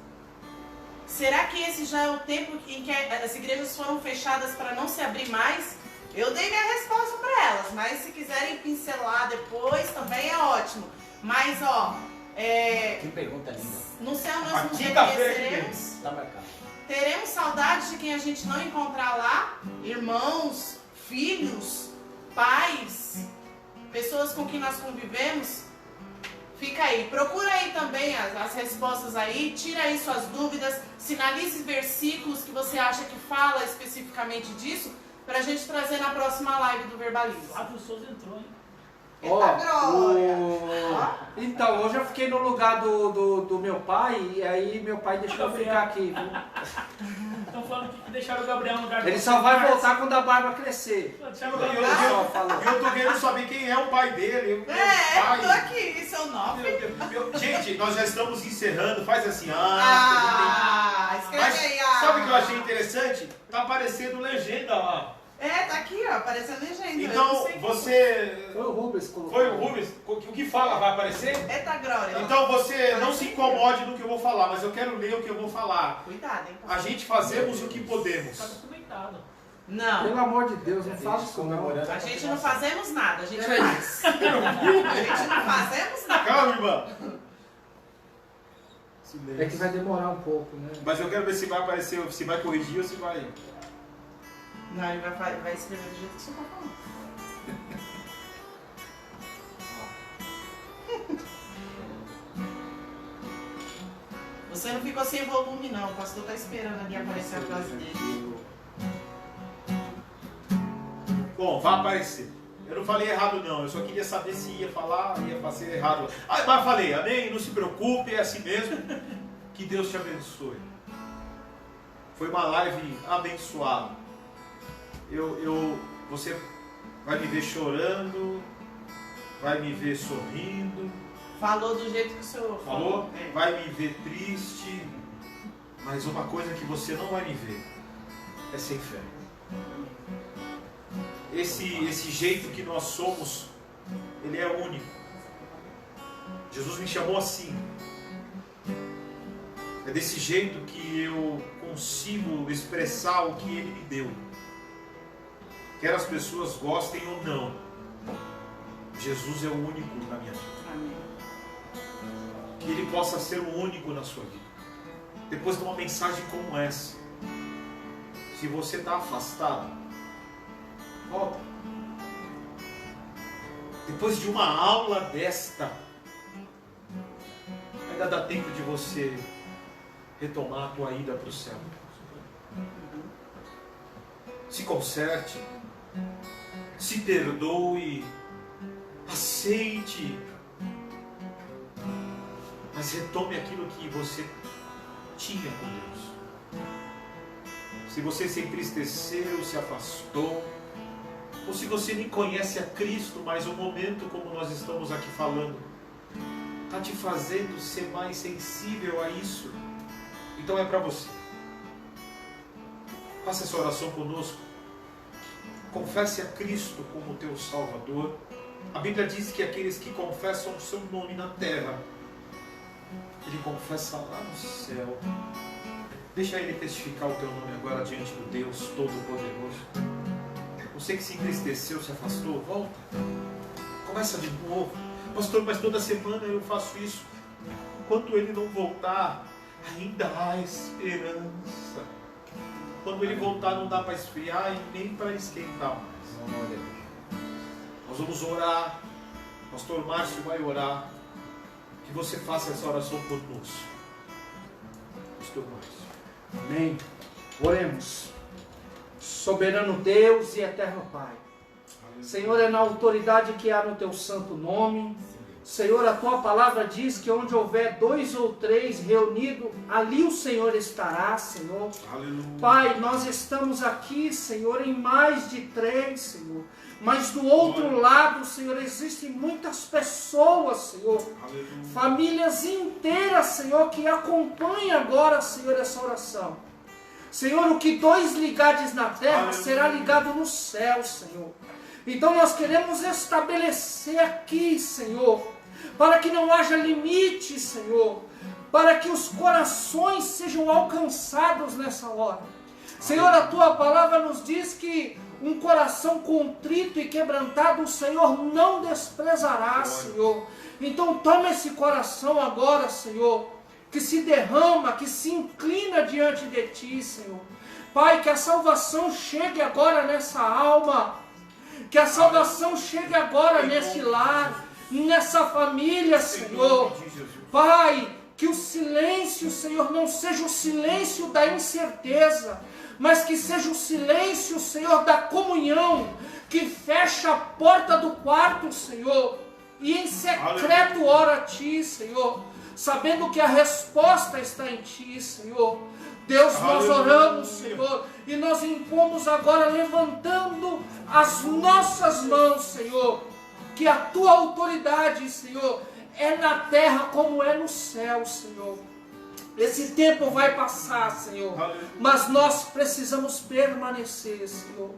Será que esse já é o tempo em que as igrejas foram fechadas para não se abrir mais? Eu dei minha resposta para elas, mas se quiserem pincelar depois também é ótimo. Mas ó, Que pergunta linda. no céu nós A nos quinta-feira que reconheceremos. Tá marcado. Teremos saudade de quem a gente não encontrar lá, irmãos, filhos, pais, pessoas com quem nós convivemos. Fica aí, procura aí também as respostas aí, tira aí suas dúvidas, sinalize versículos que você acha que fala especificamente disso, pra gente trazer na próxima live do Verbaliza. Flávio Souza entrou, hein? Eita glória! Então, hoje eu fiquei no lugar do meu pai, e aí meu pai deixou eu ficar aqui, viu? Estão falando que deixaram o Gabriel no lugar do Ele só vai voltar quando a barba crescer. Deixaram o E Gabriel. Só falou. eu tô querendo saber quem é o pai dele. É, pai. tô aqui, seu nome. Gente, nós já estamos encerrando. Faz assim. Escreve Mas aí, sabe o que eu achei interessante? Tá aparecendo legenda lá. É, tá aqui, ó, aparecendo legenda. eu não Então, sei quem você... Foi o Rubens que colocou. Foi o Rubens? O que fala vai aparecer? foi. Eita glória. Então você não se incomode no que eu vou falar, mas eu quero ler o que eu vou falar. Cuidado, hein, A pastor. gente fazemos o que podemos. Tá documentado. Não. Pelo amor de Deus, não faz isso não. A gente não fazemos nada, a gente faz. A gente não fazemos nada. Calma, irmã. É que vai demorar um pouco, né? Mas eu quero ver se vai aparecer, se vai corrigir ou se vai... Não, ele vai escrever do jeito que você tá falando. Você não ficou sem volume não, o pastor tá esperando ali aparecer a frase dele. Bom, vai aparecer. Eu não falei errado não, eu só queria saber se ia falar, ia fazer errado. Ah, mas falei, amém? Não se preocupe, é assim mesmo. Que Deus te abençoe. Foi uma live abençoada. Você vai me ver chorando, vai me ver sorrindo. Falou do jeito que o senhor Falou? É. Vai me ver triste. Mas uma coisa que você não vai me ver é sem fé. Esse jeito que nós somos, ele é único. Jesus me chamou assim. É desse jeito que eu consigo expressar o que Ele me deu. Quer as pessoas gostem ou não, Jesus é o único na minha vida. Amém. Que Ele possa ser o único na sua vida. Depois de uma mensagem como essa, se você está afastado, volta. Depois de uma aula desta, ainda dá tempo de você retomar a tua ida para o céu. Se conserte, se perdoe, aceite, mas retome aquilo que você tinha com Deus. Se você se entristeceu, se afastou, ou se você nem conhece a Cristo, mas o momento como nós estamos aqui falando está te fazendo ser mais sensível a isso, então é para você. Faça essa oração conosco. Confesse a Cristo como teu Salvador. A Bíblia diz que aqueles que confessam o seu nome na terra, Ele confessa lá no céu. Deixa Ele testificar o teu nome agora diante do Deus Todo-Poderoso. Você que se entristeceu, se afastou, volta. Começa de novo. Pastor, mas toda semana eu faço isso. Enquanto Ele não voltar, ainda há esperança. Quando Ele voltar, não dá para esfriar e nem para esquentar mais. Nós vamos orar. O pastor Márcio vai orar. Que você faça essa oração conosco. Pastor Márcio. Amém. Oremos. soberano Deus e eterno Pai. Senhor, é na autoridade que há no teu santo nome. Senhor, a tua palavra diz que onde houver 2 ou 3 reunidos, ali o Senhor estará, Senhor. Aleluia. Pai, nós estamos aqui, Senhor, em mais de 3, Senhor. Mas do outro lado, Senhor, existem muitas pessoas, Senhor. Aleluia. Famílias inteiras, Senhor, que acompanham agora, Senhor, essa oração. Senhor, o que 2 ligares na terra será ligado no céu, Senhor. Então nós queremos estabelecer aqui, Senhor, para que não haja limite, Senhor, para que os corações sejam alcançados nessa hora. Senhor, a tua palavra nos diz que um coração contrito e quebrantado o Senhor não desprezará, Senhor. Então toma esse coração agora, Senhor, que se derrama, que se inclina diante de ti, Senhor. Pai, que a salvação chegue agora nessa alma, que a salvação chegue agora neste lar, nessa família, Senhor. Pai, que o silêncio, Senhor, não seja o silêncio da incerteza, mas que seja o silêncio, Senhor, da comunhão, que fecha a porta do quarto, Senhor, e em secreto ora a Ti, Senhor, sabendo que a resposta está em Ti, Senhor. Deus, nós oramos, Senhor, e nós impomos agora, levantando as nossas mãos, Senhor, que a Tua autoridade, Senhor, é na terra como é no céu, Senhor. Esse tempo vai passar, Senhor, mas nós precisamos permanecer, Senhor.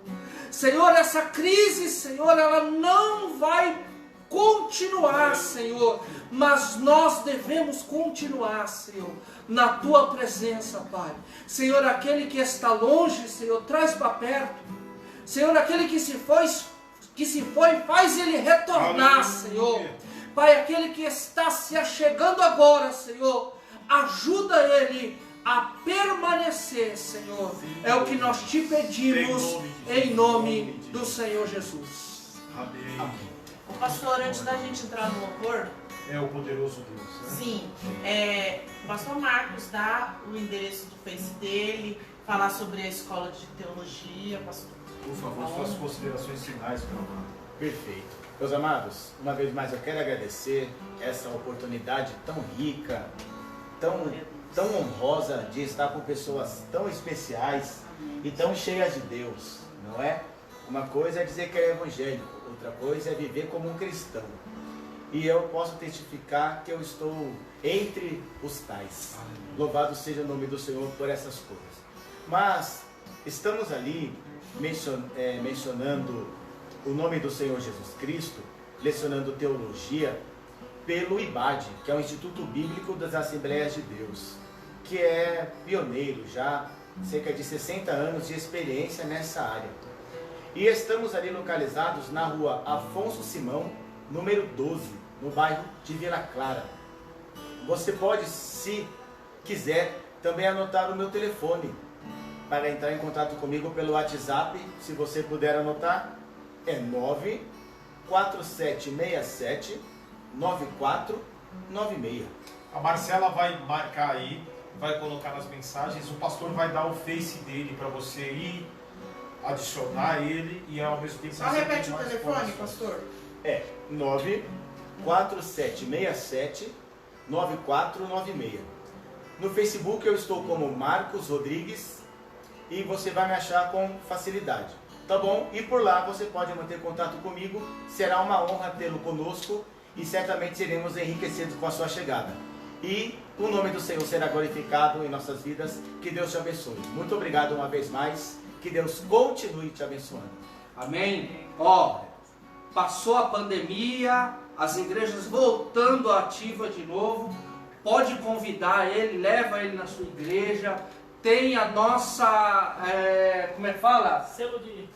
Senhor, essa crise, Senhor, ela não vai continuar, Senhor, mas nós devemos continuar, Senhor, na Tua presença, Pai. Senhor, aquele que está longe, Senhor, traz para perto. Senhor, aquele que se foi, faz ele retornar, Senhor. Pai, aquele que está se achegando agora, Senhor, ajuda ele a permanecer, Senhor. É o que nós te pedimos em nome do Senhor Jesus. Amém. Ô, pastor, antes da gente entrar no louvor, É o poderoso Deus, né? sim, o pastor Marcos dá o endereço do Face dele, falar sobre a escola de teologia, pastor. Por favor, suas considerações finais, meu amado. Perfeito. Meus amados, uma vez mais eu quero agradecer essa oportunidade tão rica, tão honrosa de estar com pessoas tão especiais e tão cheias de Deus, não é? Uma coisa é dizer que é evangélico, outra coisa é viver como um cristão. E eu posso testificar que eu estou entre os tais. Louvado seja o nome do Senhor por essas coisas. Mas estamos ali mencionando o nome do Senhor Jesus Cristo, lecionando teologia pelo IBAD, que é o Instituto Bíblico das Assembleias de Deus, que é pioneiro já, cerca de 60 anos de experiência nessa área. E estamos ali localizados na rua Afonso Simão, número 12, no bairro de Vila Clara. Você pode, se quiser, também anotar o meu telefone para entrar em contato comigo pelo WhatsApp. Se você puder anotar, é 94767 9496. A Marcela vai marcar aí, vai colocar nas mensagens. O pastor vai dar o Face dele para você ir adicionar ele e ao mesmo tempo... Só repete o telefone, pastor. É 94767 9496. No Facebook eu estou como Marcos Rodrigues e você vai me achar com facilidade, tá bom? E por lá você pode manter contato comigo, será uma honra tê-lo conosco e certamente seremos enriquecidos com a sua chegada. E o nome do Senhor será glorificado em nossas vidas. Que Deus te abençoe. Muito obrigado uma vez mais. Que Deus continue te abençoando. Amém? Passou a pandemia, as igrejas voltando ativa de novo. Pode convidar ele, leva ele na sua igreja. Tem a nossa, como é que fala? Selo de...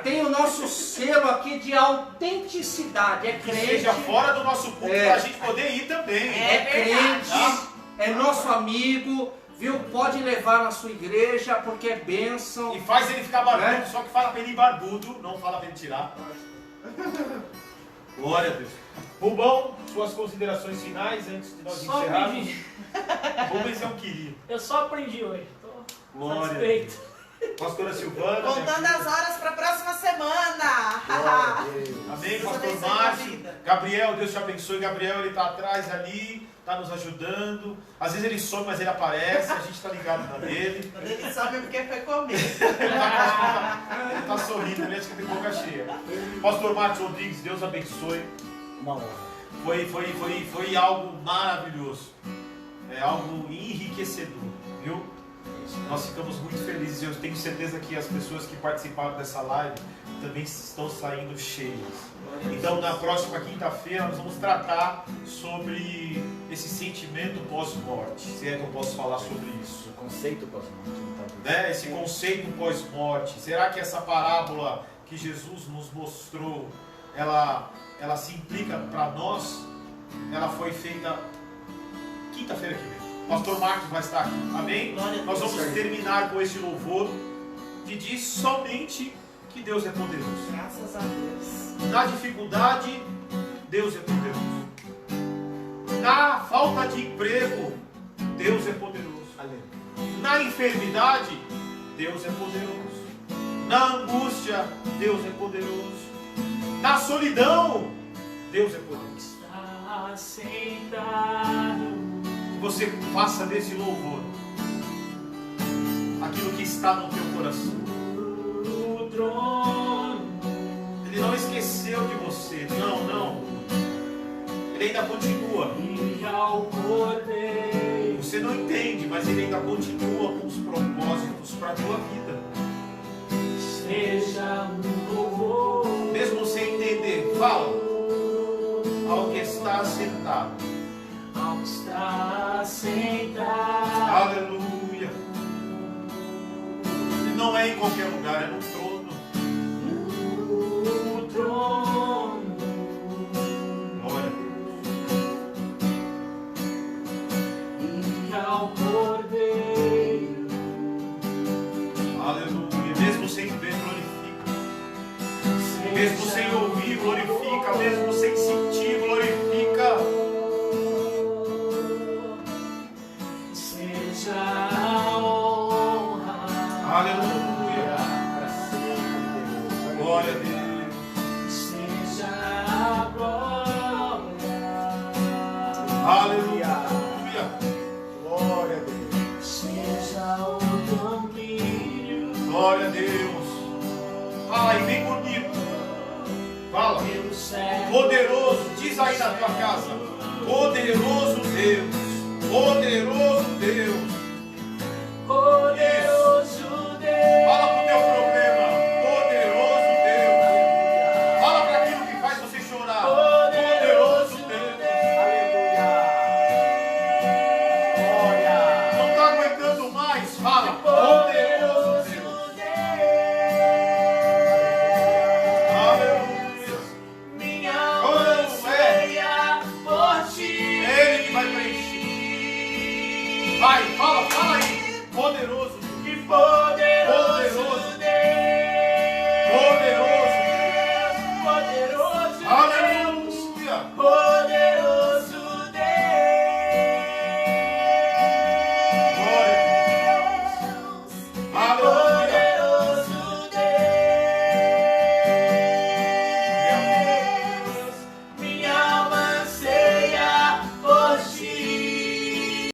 Tem o nosso selo aqui de autenticidade. É Que crente. seja fora do nosso culto para a gente poder ir também. É crente, é nosso amigo, viu? Pode levar na sua igreja, porque é bênção. E faz ele ficar barbudo, É. só que fala para ele ir barbudo, não fala para ele tirar. Glória a Deus. Rubão, suas considerações finais antes de nós Só encerrarmos. aprendi. Rubens é um querido. Eu só aprendi hoje. Tô Glória a satisfeito. Pastora Silvana. Contando as horas para a próxima semana. Amém, Deus pastor abençoe a Márcio. vida. Gabriel, Deus te abençoe. Gabriel, ele está atrás ali, está nos ajudando. Às vezes ele some, mas ele aparece. A gente está ligado na dele. Quando ele sobe porque foi comer. Ele está sorrindo, ele acha que tem boca cheia. Pastor Márcio Rodrigues, Deus abençoe. Uma honra. Foi algo maravilhoso. É algo enriquecedor, viu? Nós ficamos muito felizes. Eu tenho certeza que as pessoas que participaram dessa live também estão saindo cheias. Então, na próxima quinta-feira, nós vamos tratar sobre esse sentimento pós-morte. Se é que eu posso falar sobre isso. O conceito pós-morte. Né? Esse conceito pós-morte. Será que essa parábola que Jesus nos mostrou, ela se implica para nós? Ela foi feita quinta-feira que vem. Pastor Marcos vai estar aqui. Amém? Nós vamos terminar com esse louvor que diz somente que Deus é poderoso. Graças a Deus. Na dificuldade, Deus é poderoso. Na falta de emprego, Deus é poderoso. Na enfermidade, Deus é poderoso. Na angústia, Deus é poderoso. Na solidão, Deus é poderoso. Está sentado. Que você faça desse louvor aquilo que está no teu coração. O trono. Ele não esqueceu de você. Não. Ele ainda continua. E ao Cordeiro. Você não entende, mas ele ainda continua com os propósitos para a tua vida. Seja um louvor. Mesmo sem entender, fala ao que está sentado. Ao que está sentado. Aleluia. E não é em qualquer lugar, é no trono. No trono. Glória a Deus. E ao Cordeiro. Aleluia. Mesmo sem ver, glorifica. Mesmo sem ouvir, glorifica. Mesmo sem sentir, glorifica. Seja a honra. Aleluia. Glória a Deus. Seja a glória. Aleluia. Glória a Deus. Seja o domínio. Glória a Deus. Fala aí, bem bonito. Fala. Pelo céu. Poderoso, diz aí na tua casa. Poderoso Deus. Poderoso Deus. Poderoso Deus. Fala pro teu problema. Poderoso Deus. Fala para aquilo que faz você chorar. Poderoso Deus. Glória. Não está aguentando mais? Fala. Poderoso Deus. Aleluia. Minha alma anseia por ti. Ele que vai preencher. Vai, fala.